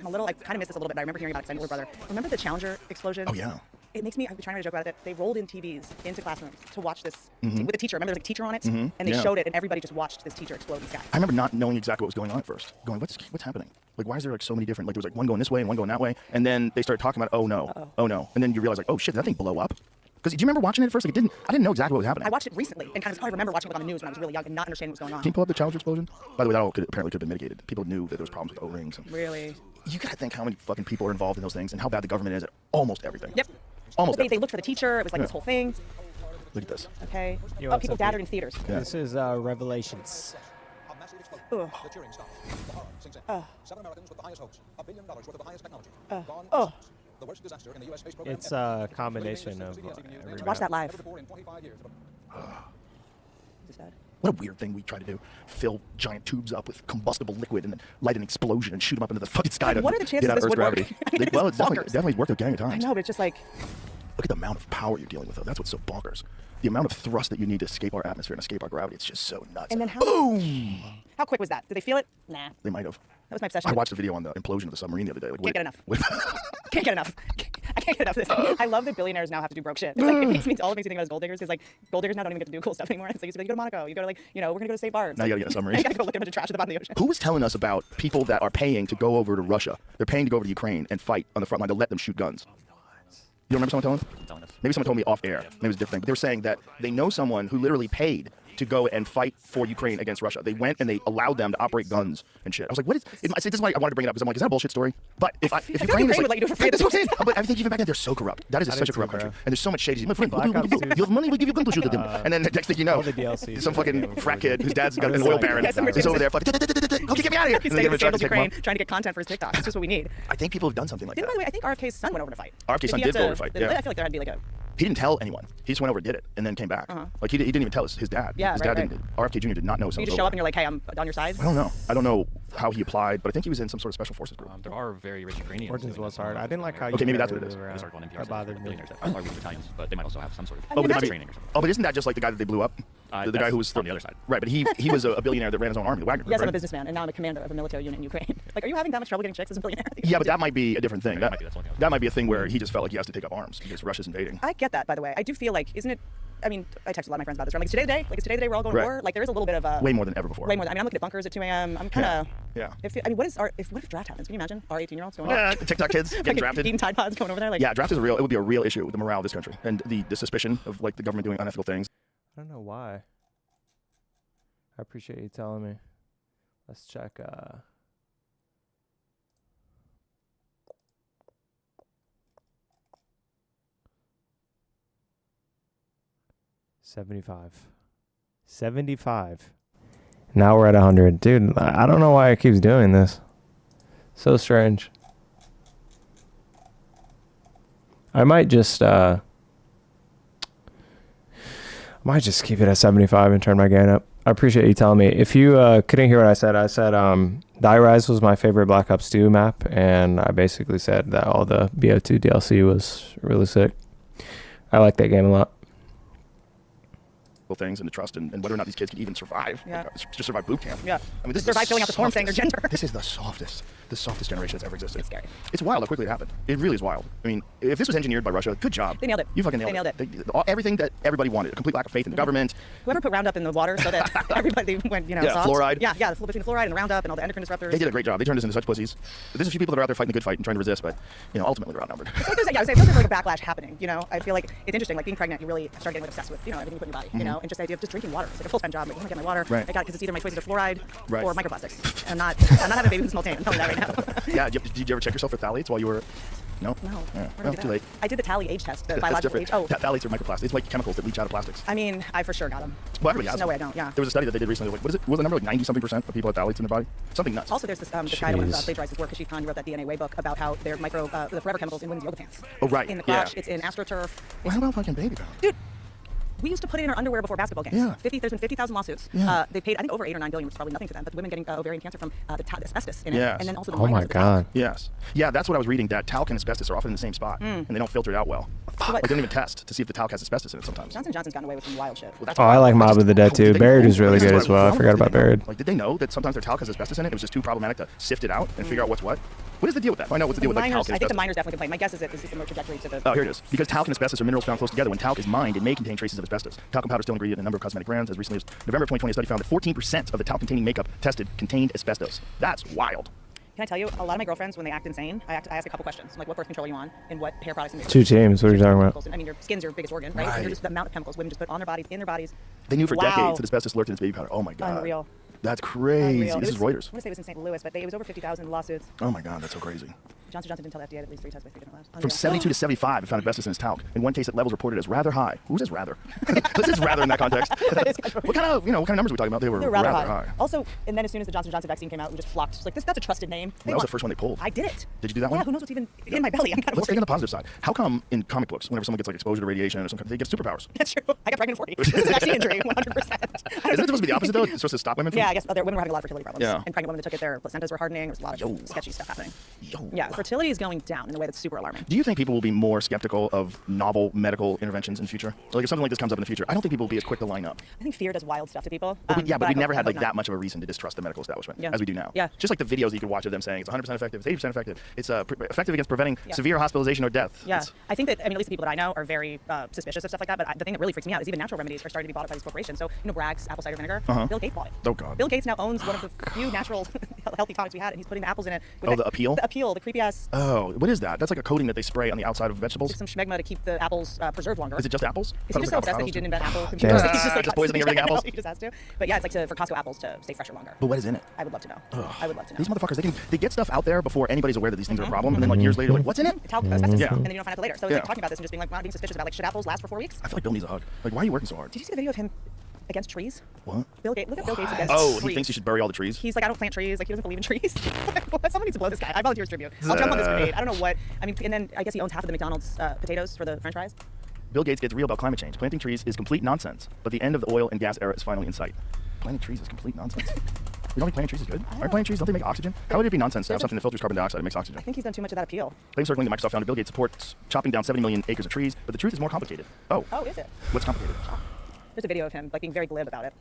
of missed this a little bit, but I remember hearing about it because I older brother. Remember the Challenger explosion? Oh yeah. It makes me, I've been trying to joke about it, they rolled in TVs into classrooms to watch this with a teacher. Remember there was like a teacher on it? And they Yeah. showed it and everybody just watched this teacher explode in the sky. I remember not knowing exactly what was going on at first. Going, what's happening? Like, why is there like so many different? Like, there was like one going this way and one going that way, and then they started talking about, oh no, and then you realize like, oh shit, did that thing blow up? Because do you remember watching it at first? Like, I didn't know exactly what was happening. I watched it recently and I remember watching it on the news when I was really young and not understanding what was going on. Can you pull up the Challenger explosion? By the way, that all apparently could have been mitigated. People knew that there was problems with O-rings. And Really? you gotta think how many fucking people are involved in those things and how bad the government is at almost everything. Yep. Almost. But they looked for the teacher. It was like this whole thing. Look at this. Okay. Yo, Oh, what's people up, gathered dude? in theaters. Yeah. This is Revelations. Ugh. Oh. It's a combination of everybody. Watch that live. Is this sad? What a weird thing we try to do. Fill giant tubes up with combustible liquid and then light an explosion and shoot them up into the fucking sky to What are the chances get out of this Earth's would work? gravity. I mean, Well, it's it's bonkers. definitely worked a gang of I times. know, but it's just like, Look at the amount of power you're dealing with, though. That's what's so bonkers. The amount of thrust that you need to escape our atmosphere and escape our gravity, it's just so nuts. and then how, Boom! how quick was that? Did they feel it? Nah. They might have. That was my obsession. I watched a video on the implosion of the submarine the other day. Like, Can't get enough. wait. Can't get enough. I can't get enough of this. I love that billionaires now have to do broke shit. It's like, it makes me think about as gold diggers because like gold diggers now don't even get to do cool stuff anymore. It's like you go to Monaco, you go to like, we're gonna go to St. Barts. Now you gotta get a submarine. You gotta go look at a bunch of trash at the bottom of the ocean. Who was telling us about people that are paying to go over to Russia? They're paying to go over to Ukraine and fight on the front line to let them shoot guns. You don't remember someone telling us? Maybe someone told me off air. Maybe it was a different thing. But they were saying that they know someone who literally paid to go and fight for Ukraine against Russia. They went and they allowed them to operate guns and shit. I was like, what is? I said, this is why I wanted to bring it up because I'm like, is that a bullshit story? But if Ukraine is would let you do it for free. that's what I'm saying. But I think even back then they're so corrupt. That is such a corrupt country, and there's so much shady. My friend, Black Ops, dude. you have money, we give you guns to shoot at them. And then next thing you know, all the DLCs some fucking are frat kid whose dad's got I an was oil like- baron. Yeah, He's over there fucking, okay, get me out of here. He's And then staying they in try to sandals take him Ukraine, up. trying to get content for his TikTok. It's just what we need. I think people have done something like By that. the way, I think RFK's son went over to fight. RFK's son did go over to fight, yeah. I feel like there had to be like a. He didn't tell anyone. He just went over and did it, and then came back. Like he didn't even tell his dad. Yeah, his right, dad didn't. RFK Jr. did not know. You someone just was show over. up and you're like, hey, I'm on your side. I don't know. I don't know how he applied, but I think he was in some sort of special forces group. There are very rich Ukrainians. Origins doing was this. hard. I didn't like how you Okay, maybe that's guys what it is. were, There's an article on NPR that saying bothered that me. billionaires that are rich Italians, but they might also have some sort of Oh, but that might, training or something. oh, but isn't that just like the guy that they blew up? The guy who was on the other side. Right, but he was a billionaire that ran his own army, the Wagner Group. Yes, I'm a right? businessman, and now I'm a commander of a military unit in Ukraine. Like, are you having that much trouble getting chicks as a billionaire? Yeah, but that might be a different thing. That might be- that's one thing I was That might be a thing where he just felt like he has to take up arms because Russia's invading. I get that, by the way. I do feel like, isn't it? I mean, I text a lot of my friends about this. I'm like, is today the day? Like, is today the day we're all going Right. to war? Like, there is a little bit of a Way more than ever before. way more. I mean, I'm looking at bunkers at 2 a.m. I'm kind of. Yeah. I mean, what if draft happens? Can you imagine our 18-year-olds going? Yeah, TikTok kids getting drafted. Eating Tide Pods going over there. Like, Yeah, draft is it would be a real issue with the morale of this country and the suspicion of like the government doing unethical things. I don't know why. I appreciate you telling me. Let's check. 75. Now we're at 100. Dude, I don't know why it keeps doing this. So strange. I might just Might just keep it at 75 and turn my gain up. I appreciate you telling me. If you couldn't hear what I said Die Rise was my favorite Black Ops 2 map, and I basically said that all the BO2 DLC was really sick. I like that game a lot. Things and the trust and whether or not these kids can even survive. Yeah. Just survive boot camp. Yeah. I mean, this Survive is filling out the form saying their gender. This is the softest generation that's ever existed. It's scary. It's wild how quickly it happened. It really is wild. I mean, if this was engineered by Russia, good job. They nailed it. You fucking nailed it. Everything that everybody wanted. A complete lack of faith in the government. Whoever put Roundup in the water so that everybody went, Yeah, soft. fluoride. Yeah, the between the fluoride and the Roundup and all the endocrine disruptors. They did a great job. They turned us into such pussies. There's a few people that are out there fighting the good fight and trying to resist, but ultimately they're outnumbered. I would say there's like a backlash happening. I feel like it's interesting. Like being pregnant, you really start getting obsessed with everything you put in your body. And just the idea of just drinking water. It's like a full-time job. Like, I want to get my water. Right. I got because it's either my choices are fluoride or microplastics. I'm not having a baby who's Maltane. I'm telling you that right now. Yeah. Did you ever check yourself for phthalates while you were? No. No. Yeah. Where did I do too that? late. I did the tally age test, the That's biological different. age. Oh. Phthalates are microplastics. It's like chemicals that leach out of plastics. I mean, I for sure got them. Well, everybody There's has no them. way I don't. Yeah. There was a study that they did recently. Like, what is it? Was the number like 90-something% of people have phthalates in their body? Something nuts. Also, there's this guy that went Jeez. plagiarized his work, Kashif Khan. He wrote that DNA Way book about how they're the forever chemicals in women's yoga pants. Oh, right. In the crotch, Yeah. it's in AstroTurf. What about fucking baby powder? Dude, we used to put it in our underwear before basketball games. Yeah. There's been 50,000 lawsuits. Yeah. They paid, I think, over 8 or 9 billion, which is probably nothing to them. But women getting ovarian cancer from the asbestos in it, Yes. and then also the Oh my minors with God. Yes. Yeah, that's what I was reading, that talc and asbestos are often in the same spot, and they don't filter it out well. Like, they don't even test to see if the talc has asbestos in it sometimes. Johnson & Johnson's gotten away with some wild shit. Well, that's Oh, why- I like Mob of the Dead How too. did they Buried know? was really This good is as what well. I was forgot wrong. about Did they know? Buried. Like, did they know that sometimes their talc has asbestos in it? It was just too problematic to sift it out and figure out what's what? What is the deal with that? Find out what's the deal with like, talc and I think the asbestos. miners definitely complain. My guess is that this is a similar trajectory to the. Oh, here it is. Because talc and asbestos are minerals found close together. When talc is mined, it may contain traces of asbestos. Talcum powder is still an ingredient in a number of cosmetic brands. As recently as November of 2020, a study found that 14% of the talc-containing makeup tested contained asbestos. That's wild. Can I tell you, a lot of my girlfriends, when they act insane, I ask a couple questions. Like, what birth control are you on? And what hair products? And Two teams. What are you talking about? I mean, your skin's your biggest organ, right? Right. And just the amount of chemicals women just put on their bodies, in their bodies. They knew for Wow. decades that asbestos lurked in its baby powder. Oh my God. Unreal. That's crazy. Unreal. This is Reuters. I want to say it was in St. Louis, but it was over 50,000 lawsuits. Oh my God, that's so crazy. Johnson & Johnson didn't tell the FDA that at least 3 tests by 3 different labs. From Unreal. 72 to 75, it found asbestos in its talc. In one case, it levels reported as rather high. Who says rather? This is rather in that context. What kind of numbers are we talking about? They were They're rather rather high. high. Also, and then as soon as the Johnson & Johnson vaccine came out, we just flocked. Just like, that's a trusted name. That was the first one they pulled. I did it. Did you do that one? Yeah, who knows what's even in my belly? I'm kind of Let's think on worried. the positive side. How come in comic books, whenever someone gets like exposure to radiation or something, they get superpowers? That's true. I got pregnant at 40. This is a vaccine injury, 100%. Isn't it supposed to be the opposite though? It's supposed to stop women from... Yeah, I guess other women were having a lot of fertility problems. Yeah. And pregnant women that took it, their placentas were hardening. There was a lot of sketchy stuff happening. Yeah, fertility is going down in a way that's super alarming. Do you think people will be more skeptical of novel medical interventions in the future? Like if something like this comes up in the future, I don't think people will be as quick to line up. I think fear does wild stuff to people. But we I never had hope like not. that much of a reason to distrust the medical establishment Yeah. as we do now. Yeah. Just like the videos that you could watch of them saying it's 100% effective, it's 80% effective, it's effective against preventing severe hospitalization or death. Yeah, It's- I think that, at least the people that I know are very suspicious of stuff like that, but the thing that really freaks me out is even natural remedies are starting to be bought up by these corporations. So, Bragg's apple cider vinegar, Bill Gates bought it. Oh, God. Bill Gates now owns one of the few natural healthy tonics we had, and he's putting the apples in it. With Oh, the Appeal? The Appeal, the creepy ass, Oh, what is that? That's like a coating that they spray on the outside of vegetables. some schmegma to keep the apples preserved longer. Is it just apples? Is he just so obsessed that he didn't invent apple Damn. computers? He's just, like, Just poisoning everything I know, apples? He just has to. But yeah, it's like for Costco apples to stay fresher longer. But what is in it? I would love to know. I would love to know. These motherfuckers, they get stuff out there before anybody's aware that these things are a problem, and then like years later, like, what's in it? It's asbestos, Yeah. and then you don't find out later. So it's Yeah. like talking about this and just being like, wow, being suspicious about like, should apples last for 4 weeks? I feel like Bill needs a hug. Like, why are you working so hard? Did you see the video of him against trees? What? Bill Gates, look at Bill Gates against Oh, trees. he thinks you should bury all the trees? He's like, I don't plant trees. Like, he doesn't believe in trees. Someone needs to blow this guy. I volunteer as tribute. I'll jump on this grenade. I don't know what. I mean, and then I guess he owns half of the McDonald's potatoes for the French fries. Bill Gates gets real about climate change. Planting trees is complete nonsense, but the end of the oil and gas era is finally in sight. Planting trees is complete nonsense. You don't think planting trees is good? Aren't planting trees, don't they make oxygen? How would it be nonsense to have something that filters carbon dioxide and makes oxygen? I think he's done too much of that appeal. Claims circling that Microsoft founder Bill Gates supports chopping down 70 million acres of trees, but the truth is more complicated. Oh. Oh, is it? What's complicated? There's a video of him like being very glib about it,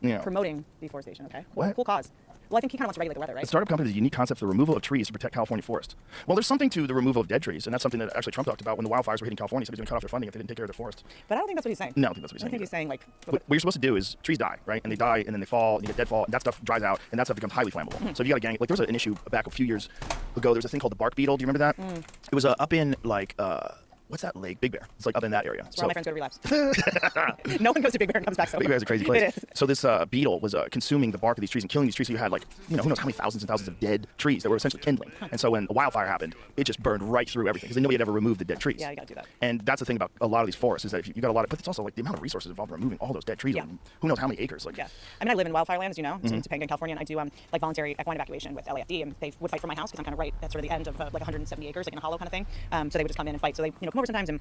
Yeah. promoting deforestation. Okay. What? Cool cause. Well, I think he kind of wants to regulate the weather, right? The startup company has a unique concept for the removal of trees to protect California forests. Well, there's something to the removal of dead trees, and that's something that actually Trump talked about when the wildfires were hitting California. He said he was going to cut off their funding if they didn't take care of their forests. But I don't think that's what he's saying. No, I don't think that's what he's I think saying. he's saying like. What you're supposed to do is trees die, right? And they die, and then they fall, and you get deadfall, and that stuff dries out, and that stuff becomes highly flammable. So if you got a gang, like there was an issue back a few years ago. There was a thing called the bark beetle. Do you remember that? It was up in like what's that lake? Big Bear. It's like up in that area. Where all my friends go to relapse. No one goes to Big Bear and comes back sober. Big Bear is a crazy place. It is. So this beetle was consuming the bark of these trees and killing these trees. So you had like, who knows how many thousands and thousands of dead trees that were essentially kindling. And so when a wildfire happened, it just burned right through everything because nobody had ever removed the dead trees. Yeah, you gotta do that. And that's the thing about a lot of these forests is that if you got a lot of, but it's also like the amount of resources involved in removing all those dead trees. Yeah. Like, who knows how many acres? Like, Yeah, I mean, I live in wildfire land, as you know, so Topanga, California, and I do like voluntary equine evacuation with LAFD, and they would fight for my house because I'm kind of right at sort of the end of like 170 acres, like in a hollow kind of thing. So they would just come in and fight. So they come over sometimes and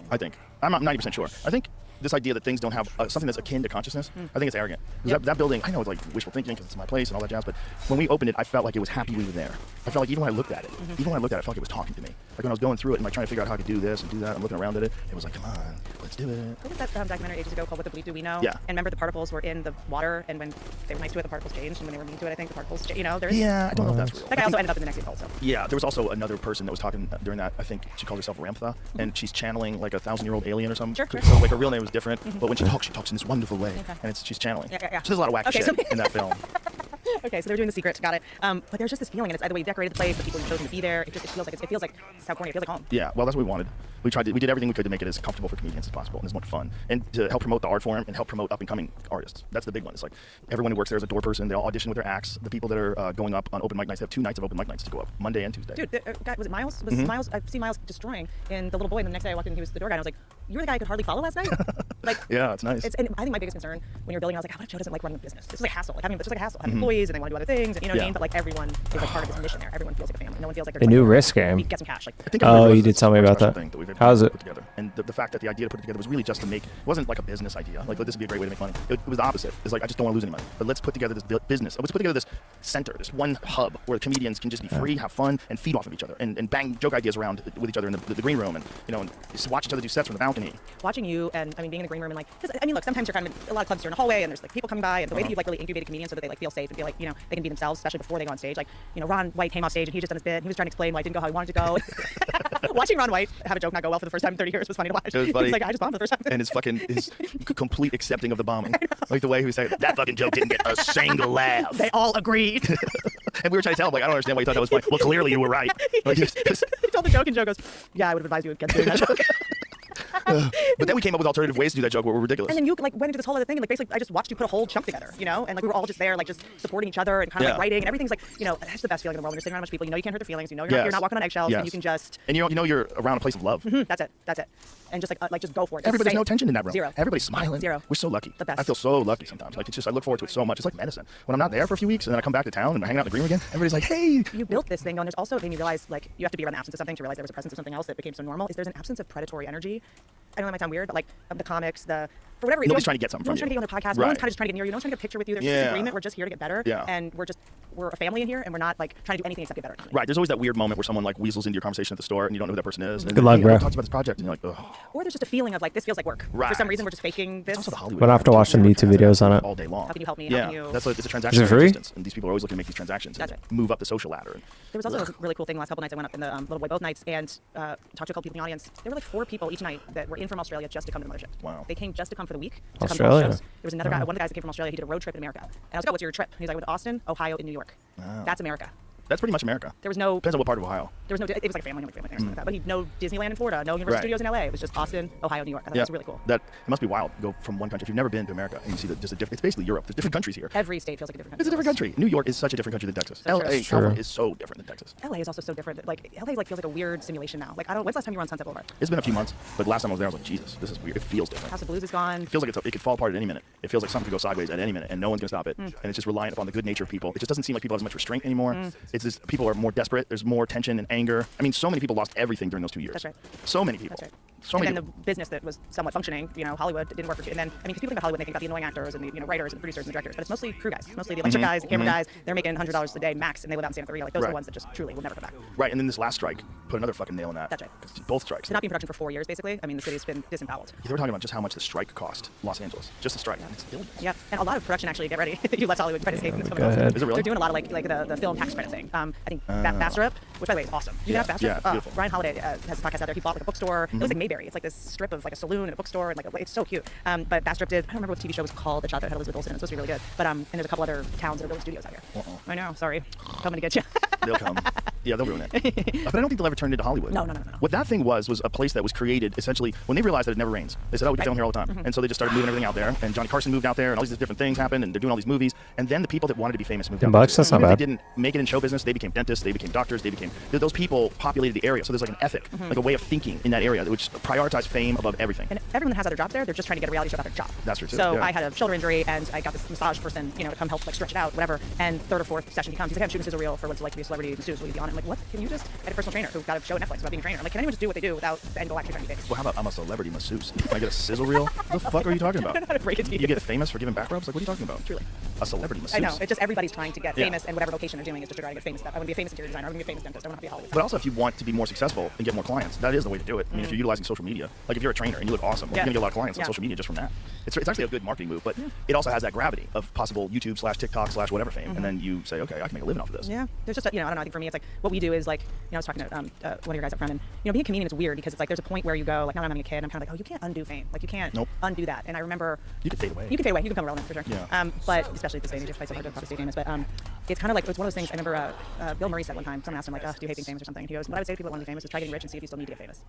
I think. I'm not 90% sure. I think this idea that things don't have something that's akin to consciousness, I think it's arrogant. That building, I know it's like wishful thinking because it's my place and all that jazz, but when we opened it, I felt like it was happy we were there. I felt like even when I looked at it, I felt like it was talking to me. Like when I was going through it and like trying to figure out how I could do this and do that, I'm looking around at it, it was like, come on, let's do it. What was that documentary ages ago called What the Bleep Do We Know? Yeah. And remember the particles were in the water, and when they were nice to it, the particles changed, and when they were mean to it, I think the particles, there's... Yeah, I don't know if that's real. That guy also ended up in the next also. Yeah, there was also another person that was talking during that. I think she called herself Ramtha, and she's channeling like a 1,000-year-old alien or something. Sure. So like her real name was different, but when she talks in this wonderful way, and she's channeling. Yeah. So there's a lot of wacky shit in that film. Okay, so they were doing The Secret, got it. But there's just this feeling, and it's the way you decorated the place, the people who chosen to be there. It feels like it's how corny. It feels like home. Yeah, well, that's what we wanted. We did everything we could to make it as comfortable for comedians as possible and as much fun, and to help promote the art form and help promote up and coming artists. That's the big one. It's like everyone who works there is a door person. They all audition with their acts. The people that are going up on open mic nights, they have 2 nights of open mic nights to go up, Monday and Tuesday. Dude, guy, was it Miles? Miles? I've seen Miles destroying in The Little Boy, and the next day I walked in, he was the door guy, and I was like, you were the guy I could hardly follow last night? Like, yeah, it's nice. And I think my biggest concern when you're building, I was like, what if Joe doesn't like running a business? This is like a hassle. It's just like a hassle. Having employees and they want to do other things, and you know what I mean? But like everyone is like part of this mission there. Everyone feels like a family. No one feels like they're The new Risk game. Get some cash. Like, I think Oh, it you did tell me about that. How's it? Put together. And the fact that the idea to put it together was really just to make, it wasn't like a business idea. Like, this would be a great way to make money. It was the opposite. It's like, I just don't want to lose any money. But let's put together this business. Let's put together this center, this one hub where the comedians can just be free, have fun, and feed off of each other, and bang joke ideas around with each other in the green room, and and just watch each other do sets from the balcony. Watching you and being in the green room and like, because I mean, look, sometimes you're kind of a lot of clubs are in the hallway and there's like people coming by, and the way that you've like really incubated comedians so that they like feel safe and feel like they can be themselves, especially before they go on stage. Like Ron White came off stage and he just done his bit. And he was trying to explain why it didn't go how he wanted to go. Watching Ron White have a joke not go well for the first time in 30 years was funny to watch. It was funny. He's like, I just bombed for the first time. And his complete accepting of the bombing, like the way he was saying that fucking joke didn't get a single laugh. They all agreed. And we were trying to tell him, like, I don't understand why you thought that was funny. Well, clearly you were right. Like, he told the joke, and Joe goes, yeah, I would have advised you against doing that joke. But then we came up with alternative ways to do that joke where were ridiculous. And then you like went into this whole other thing, and like basically I just watched you put a whole chunk together, and like we were all just there, like just supporting each other and kind of like writing, and everything's like, that's the best feeling in the world when you're sitting around a bunch of people, you can't hurt their feelings, you're not walking on eggshells, and you can just you're around a place of love. That's it. And just like just go for it. Everybody's no tension in that room. Zero. Everybody's smiling. Zero. We're so lucky. The best. I feel so lucky sometimes. Like, it's just, I look forward to it so much. It's like medicine. When I'm not there for a few weeks and then I come back to town and I hang out in the green room again, everybody's like, hey. You built this thing, and there's also a thing you realize, like, you have to be around the absence of something to realize there was a presence of something else that became so normal. Is there's an absence of predatory energy. I know that might sound weird, but like the comics, for whatever reason, nobody's trying to get something no one's from trying you. to get on their podcast. Right. No one's kind of just trying to get near you. No one's trying to get a picture with you. There's just this agreement. We're just here to get better. Yeah. And we're a family in here, and we're not like trying to do anything except get better. Right. There's always that weird moment where someone like weasels into your conversation at the store and you don't know who that person is. And Good luck, bro. Talks about this project and you're like, ugh. Or there's just a feeling of like this feels like work. Right. For some reason, we're just faking this. It's also the Hollywood. But I have to watch some YouTube videos on it. All day long. How can you help me? Yeah. How can you... It's a transaction. Is it free? Resistance, and these people are always looking to make these transactions. That's and right. Move up the social ladder. There was also a really cool thing the last couple nights. I went up in the Little Boy both nights and talked to a couple people in the audience. There were like 4 people each night that were in from Australia just to come to the mothership. Wow. They came just to come for the week. To Australia? Come to shows. There was another guy, one of the guys that came from Australia. He did a road trip in America. And I was like, oh, what's your trip? And he's like, I went to Austin, Ohio, and New York. Wow. That's America. That's pretty much America. There was no. Depends on what part of Ohio. There was no. It was like family thing or something like that. But no Disneyland in Florida, no Universal Studios in LA. It was just Austin, Ohio, New York. I thought that was really cool. It must be wild to go from one country. If you've never been to America and you see that just it's basically Europe. There's different countries here. Every state feels like a different country. It's a different country. New York is such a different country than Texas. So LA, true. California is so different than Texas. LA is also so different. Like LA like feels like a weird simulation now. Like I don't. When's the last time you were on Sunset Boulevard? It's been a few months, but last time I was there, I was like, Jesus, this is weird. It feels different. House of Blues is gone. It feels like it could fall apart at any minute. It feels like something could go sideways at any minute, and no one's gonna stop it. And it's just reliant upon the good nature of people. It just doesn't seem like people have as much restraint anymore. It's just people are more desperate. There's more tension and anger. I mean, so many people lost everything during those 2 years. That's right. So many people. That's right. So and many. then the business that was somewhat functioning, Hollywood didn't work for. And then I mean, because people think about Hollywood, they think about the annoying actors and the writers and the producers and the directors, but it's mostly crew guys, mostly the electric guys, the camera guys. They're making $100 a day max, and they live out in Santa Clarita. Like those are the ones that just truly will never come back. Right, and then this last strike put another fucking nail in that. That's right. Both strikes. To not be in production for 4 years, basically. I mean, the city's been disemboweled. They were talking about just how much the strike cost Los Angeles. Just the strike. Yeah. It's buildings. Yeah, and a lot of production actually. Get ready. You left Hollywood. Try to escape. Go ahead. Is it really? They're doing a lot of like the film tax credit thing. I think Bastrop, which by the way is awesome. You know Bastrop? Yeah, beautiful. Ryan Holiday has a podcast out there. He bought like a bookstore. It was like Mayberry. It's like this strip of like a saloon and a bookstore and like it's so cute. But Bastrop did. I don't remember what the TV show was called. The shot that had Elizabeth Olsen. It's supposed to be really good. But and there's a couple other towns that are building studios out here. I know. Sorry, coming to get you. They'll come. Yeah, they'll ruin it. But I don't think they'll ever turn it into Hollywood. No. What that thing was a place that was created essentially when they realized that it never rains. They said, oh, we can film here all the time. And so they just started moving everything out there. And Johnny Carson moved out there and all these different things happened and they're doing all these movies. And then the people that wanted to be famous moved out. $10, that's not They bad. didn't make it in show business. They became dentists. They became doctors. Those people populated the area. So there's like an ethic, like a way of thinking in that area which prioritized fame above everything. And everyone that has other jobs there, they're just trying to get a reality show about their job. That's true too. So yeah. I had a shoulder injury and I got this massage person, to come help like stretch it out, whatever. And third or fourth session he comes. He's like, I'm shooting sizzle reel for what it's like to be a celebrity in Seuss. Will you be on it? I'm like, what? Can you just? I had a personal trainer who got a show at Netflix about being a trainer. I'm like, can anyone just do what they do without the end goal actually trying to be famous? Well, how about I'm a celebrity masseuse? Can I get a sizzle reel? What the fuck are you talking about? I don't know how to break it to You get famous for giving back rubs? Like, what are you talking about? Truly. A celebrity masseuse. I know. It's just everybody's trying to get Yeah. famous, and whatever vocation they're doing is just to try to get famous stuff. I want to be a famous interior designer. I want to be a famous dentist. I want to be a Hollywood. But also, if you want to be more successful and get more clients, that is the way to do it. I mean, if you're utilizing social media, like if you're a trainer and you look awesome, well, you're gonna get a lot of clients on social media just from that. It's actually a good marketing move, but it also has that gravity of possible YouTube/TikTok/ whatever fame, and then you say, okay, I can make a living off of this. Yeah, there's just I don't know. I think for me, it's like what we do is like I was talking to one of your guys up front, and being a comedian is weird because it's like there's a point where you go like now I'm having a kid, and I'm kind of like, oh, you can't undo fame, like you can't undo that. And I remember you can fade away. You can fade away. You can become relevant for sure. Yeah. But especially at this age, it's probably so hard to probably stay famous. But it's kind of like it's one of those things. I remember Bill Murray said one time. Someone asked him like, do you hate being famous or something? And he goes, what I would say to people that want to be famous is try getting rich and see if you still need to get famous.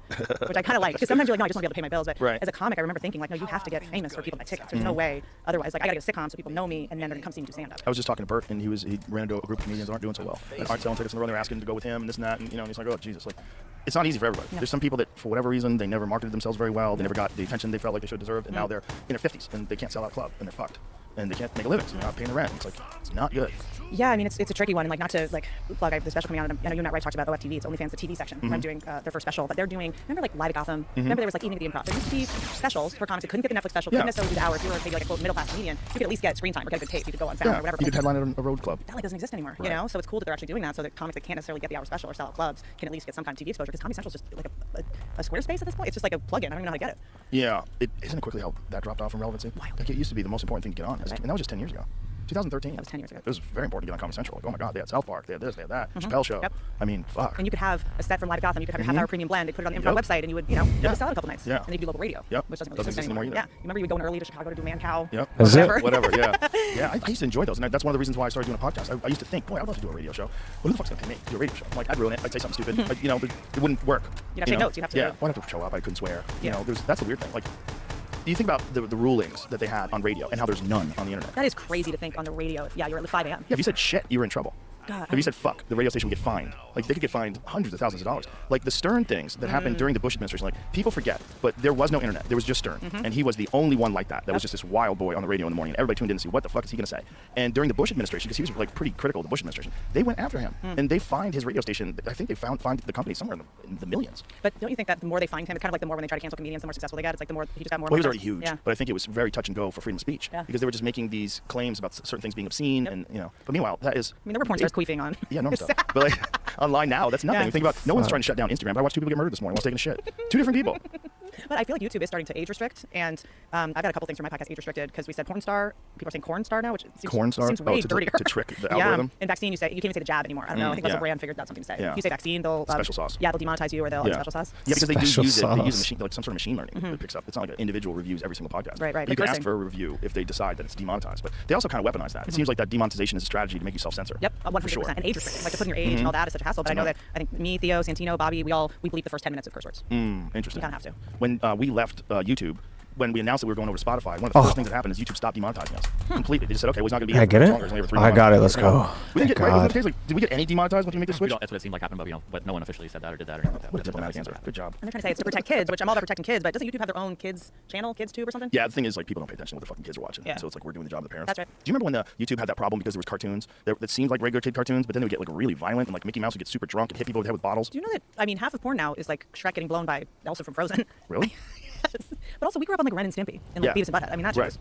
Which I kind of like because sometimes you're like, no, I just want to be able to pay my bills. But as a comic, I remember thinking like, no, you have to get famous for people to buy tickets. There's no way otherwise. Like I gotta get a sitcom so people know me, and then they're gonna come see me do stand up. I was just talking to Bert, and he ran into a group of comedians that aren't doing so well. And aren't selling tickets in the row. They're asking him to go with him and this and that, and and he's like, oh Jesus, like it's not easy for everybody. There's some people that for whatever reason they never marketed themselves very well. They never got the attention they felt like they should deserve, and now they're in their 50s and they can't sell out a club and they're fucked. And they can't make a living, so they're not paying the rent. It's like, it's not good. Yeah, I mean, it's a tricky one, and like not to like plug. I have the special coming out, and I know you and Matt Wright talked about OFTV. It's OnlyFans, the TV section. I'm doing their first special, but they're doing. Remember like Live at Gotham? Remember there was like Evening at the Improv. There used to be specials for comics that couldn't get the Netflix special, couldn't necessarily do the hours. You were maybe like a quote middle class comedian. You could at least get screen time or get a good tape. You could go on Found or whatever. You could headline at a road club. That like doesn't exist anymore, you know. So it's cool that they're actually doing that, so that comics that can't necessarily get the hour special or sell out clubs can at least get some kind of TV exposure. Because Comedy Central is just like a Squarespace at this point. It's just like a plug-in. I don't even know how to get it. Yeah, isn't it quickly how that dropped off in relevancy? Wild. Like it used to be the most important thing to get on, and that was just 10 years ago. 2013. That was 10 years ago. It was very important to get on Comedy Central. Like, oh my God, they had South Park, they had this, they had that, Chappelle Show. Yep. I mean, fuck. And you could have a set from Live at Gotham. You could have your half-hour premium blend. They put it on the Improv website, and you would, be able to sell it a couple nights. Yeah. And then you could do local radio. Yep. Which doesn't Doesn't exist anymore anymore. either. Yeah. You remember you would go in early to Chicago to do Man Cow. Yep. Or whatever. Whatever. Yeah. Yeah. I used to enjoy those, and that's one of the reasons why I started doing a podcast. I used to think, boy, I'd love to do a radio show. Well, who the fuck's gonna pay me to do a radio show? I'm like, I'd ruin it. I'd say something stupid. It wouldn't work. You'd have to take notes. You'd have to. Yeah. Why'd I have to show up? I couldn't swear. That's the weird thing. Like, do you think about the rulings that they had on radio and how there's none on the internet? That is crazy to think on the radio. Yeah, you're at 5 a.m. Yeah, if you said shit, you were in trouble. God, if you said fuck, the radio station would get fined. Like they could get fined hundreds of thousands of dollars. Like the Stern things that happened during the Bush administration. Like people forget, but there was no internet. There was just Stern, and he was the only one like that. That was just this wild boy on the radio in the morning. And everybody tuned in to see what the fuck is he going to say. And during the Bush administration, because he was like pretty critical of the Bush administration, they went after him and they fined his radio station. I think they fined the company somewhere in the millions. But don't you think that the more they find him, it's kind of like the more when they try to cancel comedians, the more successful they get. It's like the more he just got more. Well, he was already huge, yeah. but I think it was very touch and go for freedom of speech because they were just making these claims about certain things being obscene, and But meanwhile, that is. I mean, there were porn stars queefing on. Yeah, no stuff. But like online now, that's nothing. Think about no one's trying to shut down Instagram. But I watched two people get murdered this morning while taking a shit. Two different people. But I feel like YouTube is starting to age restrict, and I've got a couple things for my podcast age restricted because we said porn star. People are saying corn star now, which seems way dirtier. To trick the algorithm. And vaccine, you can't even say the jab anymore. I don't know. I think that's a brand figured out something to say. Yeah. If you say vaccine, they'll special sauce. Yeah, they'll demonetize you or they'll special sauce. Yeah, because they do use it. They use a sauce. machine, like some sort of machine learning that picks up. It's not like an individual reviews every single podcast. Right. But you can ask for a review if they decide that it's demonetized. But they also kind of weaponize that. It seems like that demonetization is a strategy to make you self-censor. Yep, 100%. Sure. And age restricting, like to put in your age and all that is such a hassle. But I know that I think me, Theo, Santino, Bobby, we bleep the first 10 minutes of curse words. Interesting. You kind of have to. When we left YouTube, when we announced that we were going over to Spotify, one of the first things that happened is YouTube stopped demonetizing us completely. They just said, okay, well, it's not going to be. I get it. I got it. Let's go. We didn't get. Right, did we get any demonetized when we make the switch? That's what it seemed like happened, but no one officially said that or did that or anything like that. What a diplomatic answer. Good job. And they're trying to say it's to protect kids, which I'm all about protecting kids, but doesn't YouTube have their own kids channel, KidsTube or something? Yeah, the thing is, like, people don't pay attention to what the fucking kids are watching. Yeah. So it's like we're doing the job of the parents. That's right. Do you remember when YouTube had that problem because there was cartoons that seemed like regular kid cartoons, but then they would get like really violent and like Mickey Mouse would get super drunk and hit people over the head with bottles? Do you know that? I mean, half of porn now is like Shrek getting blown by Elsa from Frozen. Really? Yes. But also, we grew up on like Ren and Stimpy and like Beavis and Butthead. I mean, that's just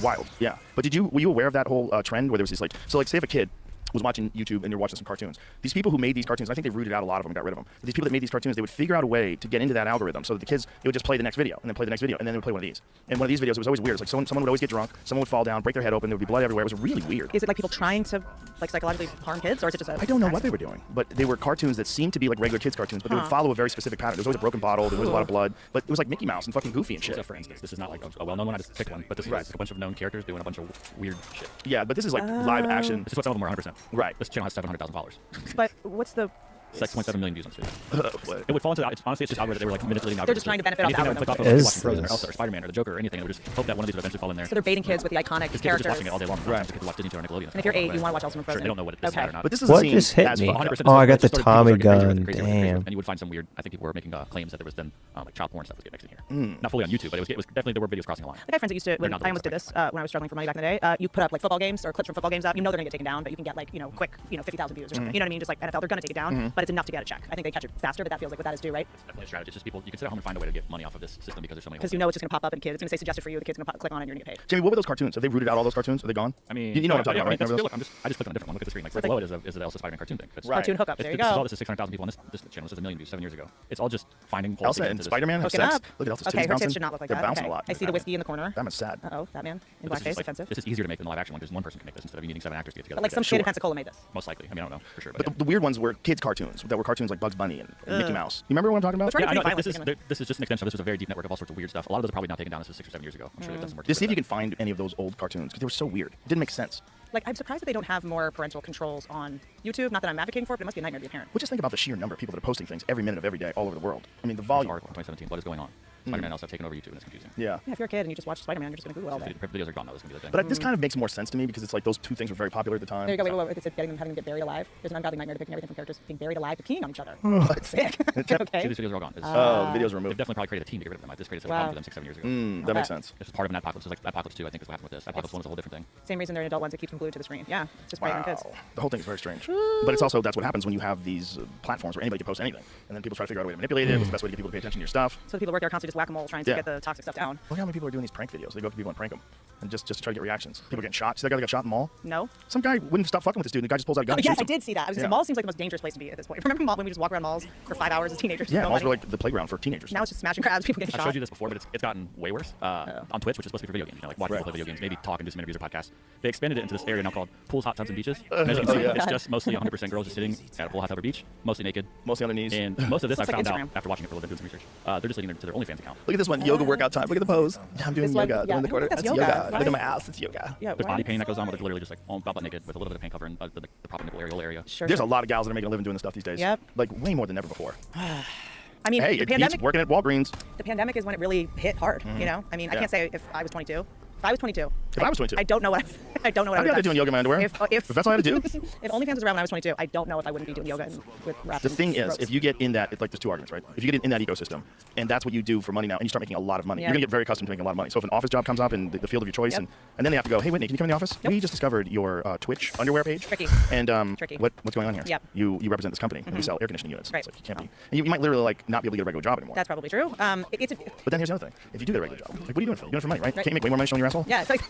wild. Yeah. But were you aware of that whole trend where there was this like say if a kid was watching YouTube and you're watching some cartoons. These people who made these cartoons, I think they rooted out a lot of them and got rid of them. But these people that made these cartoons, they would figure out a way to get into that algorithm so that the kids, it would just play the next video and then play the next video and then they would play one of these. And one of these videos, it was always weird. It's like someone would always get drunk, someone would fall down, break their head open, there would be blood everywhere. It was really weird. Is it like people trying to like psychologically harm kids, or is it just a... I don't know what they were doing, but they were cartoons that seemed to be like regular kids cartoons, but they would follow a very specific pattern. There was always a broken bottle, there was a lot of blood, but it was like Mickey Mouse and fucking Goofy and shit. So for instance, this is not like a well-known one, I just picked one, but this is like a bunch of known characters doing a bunch of weird shit. Yeah, but this is like live action. This is what some of them are 100%. Right. This channel has 700,000 followers. But what's the... 6.7 million views on this video. It would fall into that. Honestly, it's just algorithm. They were like manipulating algorithms. They're just trying to benefit off the Anything algorithm. that would click off of Frozen or Elsa or Spider-Man or the Joker or anything, they would just hope that one of these would eventually fall in there. So they're baiting kids with the iconic Kids are characters. just watching it all day long. Right. Kids watch Disney Channel or Nickelodeon. And if you're 8, you want to watch Elsa from Frozen. Sure, they don't know what it is or not. But this is what just hit me? Oh, I got the Tommy gun. Damn. And you would find some weird. I think people were making claims that there was then like child porn stuff was getting mixed in here. Not fully on YouTube, but it was definitely there were videos crossing the line. Like I have friends that used to. When I almost did this when I was struggling for money back in the day. You put up like football games or clips from football games up. You know they're gonna get taken down, but you can get like quick 50,000 views or something. You know what I mean? Just like NFL, they're gonna take it down. but it's enough to get a check. I think they catch it faster, but that feels like what that is due, right? It's definitely a strategy. It's just people, you can sit at home and find a way to get money off of this system because there's so many. Because you know it's just going to pop up and it's going to say suggested for you. The kid's going to click on it and you're going to get paid. Jamie, what were those cartoons? Have they rooted out all those cartoons? Are they gone? I mean, you know what I'm talking about, right? That's, Remember look, I just clicked on a different one. Look at the screen. Like So right below it is the Elsa Spider-Man cartoon thing. It's, Cartoon hookup. There you go. This is 600,000 people on this channel. This is 1 million views 7 years ago. It's all just finding holes Elsa to get and into this. Spider-Man have Hooking sex. up. Look at Elsa's Okay, titties her bouncing. tits should not look like They're that. bouncing Okay. a lot. I see the whiskey in the corner. Batman's sad. Uh-oh, Batman in This is blackface, just like- offensive. This is easier to make than the live action one. There's one person can make this instead of you needing 7 actors to get together. But like some kid in Pensacola made this. Most likely. I mean, I don't know for sure. But yeah. the weird ones were kids' cartoons that were cartoons like Bugs Bunny and Mickey Mouse. You remember what I'm talking about? Which one? Yeah, I know. Violence This is just an extension. This was a very deep network of all sorts of weird stuff. A lot of those are probably now taken down. This was 6 or 7 years ago. I'm sure they've done some work. Just see if you can find any of those old cartoons because they were so weird. It didn't make sense. Like, I'm surprised that they don't have more parental controls on YouTube. Not that I'm advocating for it, but it must be a nightmare to be a parent. Well, just think about the sheer number of people that are posting things every minute of every day all over the world. I mean, the This volume. article in 2017. What is going on? Spider-Man and Elsa have taken over YouTube and it's confusing. Yeah. Yeah, if you're a kid and you just watch Spider-Man, you're just going to Google all day. The videos are gone now. This is gonna be the thing. But this kind of makes more sense to me because it's like those two things were very popular at the time. There you go. Wait. It said having them get buried alive. There's an ungodly nightmare depicting everything from characters being buried alive to peeing on each other. What? Sick. See, Okay. these videos are all gone. Oh, the videos were They've removed. definitely probably created a team to get rid of them. This created some Wow. problems for them 6, 7 years ago. That makes sense. This is part of an apocalypse. It's like Apocalypse 2, I think is what happened with this. Apocalypse 1 is a whole different thing. Same reason they're in adult ones. It keeps them glued to the screen. Yeah, it's just preying on kids. The whole thing is very strange. But it's also, that's what happens when you have these platforms where anybody can post anything. And then people try to figure out a way to manipulate it. What's the best way to get people to pay attention to your stuff? So the people work there are constantly just whack-a-mole trying to Yeah. get the toxic stuff down. Look how many people are doing these prank videos. They go up to people and prank them. And just to try to get reactions. People getting shot. See that guy that got shot in the mall? No? Some guy wouldn't stop fucking with this dude. And the guy just pulls out a gun and Yes, shoots I him. did see that. I was Yeah. the mall seems like the most dangerous place to be at this point. Remember when we just walk around malls for 5 hours as teenagers? Yeah, No malls money? were like the playground for teenagers. Now it's just smash and grabs, people getting I've shot. showed you this before, but it's gotten way worse. On Twitch, which is supposed to be for video games, you know, like watch people play video games, maybe talk and do some interviews or podcasts. They expanded it into this area now called pools, hot tubs, and beaches. And as you can see, yeah. it's just mostly 100% girls just sitting at a pool, hot tub, or beach, mostly naked. Mostly on their knees. And most of this I Looks like found out Instagram. after watching it for a little bit, doing some research. They're just linking to their OnlyFans account. Look at this one. Yoga workout time. Look at the pose. I'm doing This one, yoga. yeah. Doing the I quarter. don't think That's that's yoga. yoga. Look at Why? my ass. It's yoga. Yeah, There's why? body painting that goes on where they're literally just like all butt naked with a little bit of paint covering the proper nipple area. Sure. There's a lot of gals that are making a living doing this stuff these days. Yep. Like way more than ever before. I mean, Hey, the it beats pandemic. working at Walgreens. The pandemic is when it really hit hard. You know, I mean, I Yeah. can't say if I was 22. If I was 22. If I was 22. I don't know what. I don't know what I'd be I out there would doing yoga in my underwear. If that's all I had to do. If OnlyFans was around when I was 22, I don't know if I wouldn't be doing yoga with wraps. The thing is, ropes. if you get in that, like there's two arguments, right? If you get in that ecosystem, and that's what you do for money now, and you start making a lot of money, Yeah. you're gonna get very accustomed to making a lot of money. So if an office job comes up in the field of your choice, Yep. and then they have to go, hey Whitney, can you come in the office? Nope. We just discovered your Twitch underwear page. Tricky. And Tricky. what's going on here? Yep. You represent this company, and we sell air conditioning units. Right. It's like, you can't be. And you might literally like not be able to get a regular job anymore. That's probably true. It's But then here's the other thing: if you do get a regular job, like what are you doing for? You're doing it for money, right? Right. Can't you make way more money showing your asshole? yeah. It's like,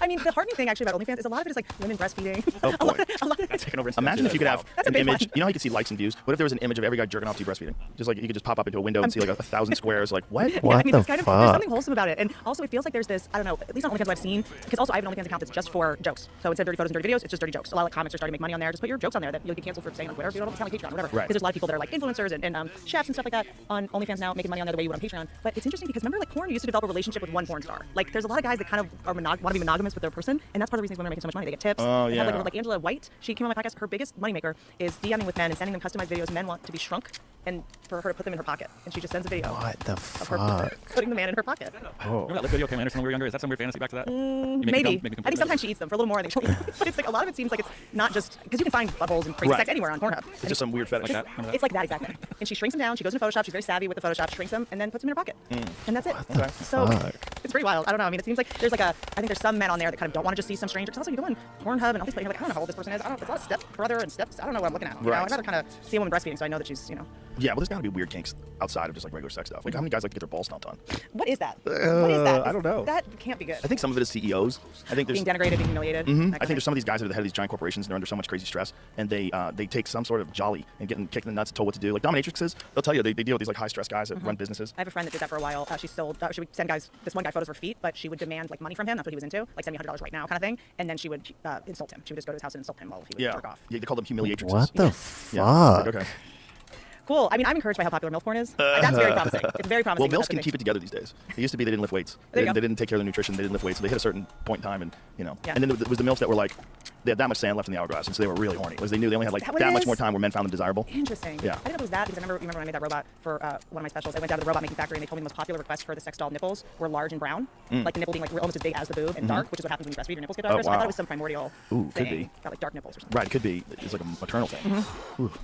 I mean, the heartening thing actually about OnlyFans is a lot of it is like women breastfeeding. Oh, boy. a lot of That's taken over. Imagine if you could have That's a an big image. one. You know how you could see likes and views. What if there was an image of every guy jerking off to you breastfeeding? Just like you could just pop up into a window and see like 1,000 squares. Like what? Yeah, What I mean, the there's kind of there's fuck? something wholesome about it, and also it feels like there's this I don't know, at least on OnlyFans I've seen, because also I have an OnlyFans account that's just for jokes. So instead of dirty photos and dirty videos, it's just dirty jokes. A lot of comics are starting to make money on there. Just put your jokes on there that you'll get canceled for saying like whatever. You don't have to Patreon, whatever. Right. Because there's a lot of people that are like influencers and chefs and stuff like that on OnlyFans now, making money on there the way you would on Patreon. But it's interesting because remember like porn, you used to develop a relationship with one porn star. Like there's a lot of guys that kind of are want to be monogamous with their person, and that's part of the reason women are making so much money. They get tips. Oh, They have, yeah. like Angela White, she came on my podcast. Her biggest moneymaker is DMing with men and sending them customized videos men want to be shrunk and for her to put them in her pocket, and she just sends a video. What the Of her fuck? putting the man in her pocket. Remember that lip video of Pam Anderson when we were younger? Is that some weird fantasy back to that? You make me Maybe. come- make me come I think to sometimes she eats them for a little more. I think but it's like a lot of it seems like it's not just because you can find buttholes and crazy Right. sex anywhere on Pornhub. It's just some weird fetish. Like that? Remember that? It's like that exactly. And she shrinks them down. She goes into Photoshop. She's very savvy with the Photoshop. Shrinks them and then puts them in her pocket. And that's it. Okay. So fuck? it's pretty wild. I don't know. I mean, it seems like there's like a. I think there's some men on there that kind of don't want to just see some stranger. Because also you go on Pornhub and all these places. You're like, I don't know how old this person is. I don't. It's a lot of step brother and steps. I don't know what I'm looking at. You know, Right. I'd rather kind of see a woman breastfeeding so I know that she's Yeah, well, there's got to be weird kinks outside of just like regular sex stuff. Like how many guys like to get their balls stomped on? What is that? What is that? I don't know. That can't be good. I think some of it is CEOs. I think there's. Being denigrated, being humiliated. I think there's some of these guys that are the head of these giant corporations and they're under so much crazy stress and they take some sort of jolly and getting kicked in the nuts and told what to do. Like dominatrixes, they'll tell you they deal with these like high stress guys that run businesses. I have a friend that did that for a while. She sold. She would send this one guy photos of her feet, but she would demand like money from him. That's what he was into. Like send me $100 right now, kind of thing. And then she would insult him. She would just go to his house and insult him while he would Yeah. jerk off. Yeah, they call them humiliatrixes. What the Yeah. fuck? Like, okay. Cool. I mean, I'm encouraged by how popular MILF porn is. That's very promising. It's very promising. Well, That's MILFs can the keep thing. it together these days. It used to be they didn't lift weights. There you They go. didn't take care of their nutrition. They didn't lift weights. So they hit a certain point in time, and Yeah. and then there was the MILFs that were like, they had that much sand left in the hourglass, and so they were really horny. Because they knew they only had like Is that what that it much is? more time where men found them desirable. Interesting. Yeah. I didn't know it was that because you remember when I made that robot for one of my specials. I went down to the robot making factory and they told me the most popular request for the sex doll nipples were large and brown, like the nipple being like almost as big as the boob and dark, which is what happens when you breastfeed. Your nipples get darker. So I wow. thought it was some primordial Ooh, could thing. be. Got like dark nipples or something. Right, it could be. It's like a maternal thing.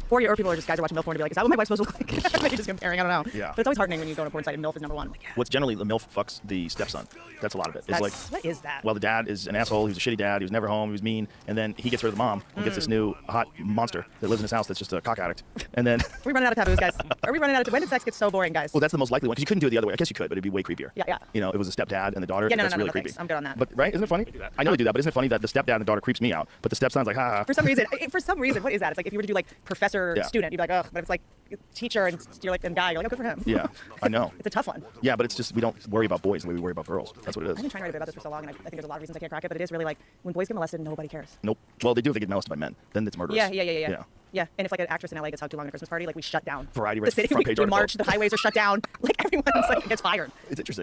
Or people are just guys are watching MILF porn to be like, is that what my wife's supposed to look like? Maybe just comparing. I don't know. Yeah. But it's always heartening when you go to a porn site and MILF is number one. I'm like, yeah. What's generally the MILF fucks the stepson. That's a lot of it. It's That's, like, what is that? well, the dad is an asshole. He was a shitty dad. He was never home. He was mean. and then he gets rid of the mom and gets this new hot monster that lives in his house that's just a cock addict. And then Are we running out of taboos, guys? Are we running out of? When did sex get so boring, guys? well, that's the most likely one because you couldn't do it the other way. I guess you could, but it'd be way creepier. Yeah, yeah. You know, it was a stepdad and the daughter. Yeah, no, that's no, really no, creepy. thanks. I'm good on that. But right, isn't it funny? I know they do that, but isn't it funny that the stepdad and the daughter creeps me out, but the stepson's like, ha. For some reason, what is that? It's like if you were to do like professor student, you'd be like, oh, but if it's like teacher and you're like and guy, you're like, oh, good for him. Yeah, I know. It's a tough one. Yeah, but it's just we don't worry about boys the way we worry about girls. That's what it I've is. been trying to write a bit about this for so long, and I think there's a lot of reasons I can't crack it, but it is really like when boys get molested, nobody cares. Nope. Well, they do if they get molested by men. Then it's murderous. Yeah. Yeah, and if like an actress in LA gets hugged too long at a Christmas party, like we shut down Variety the city. front page We article. march, the highways are shut down. Like everyone's like gets fired. It's interesting.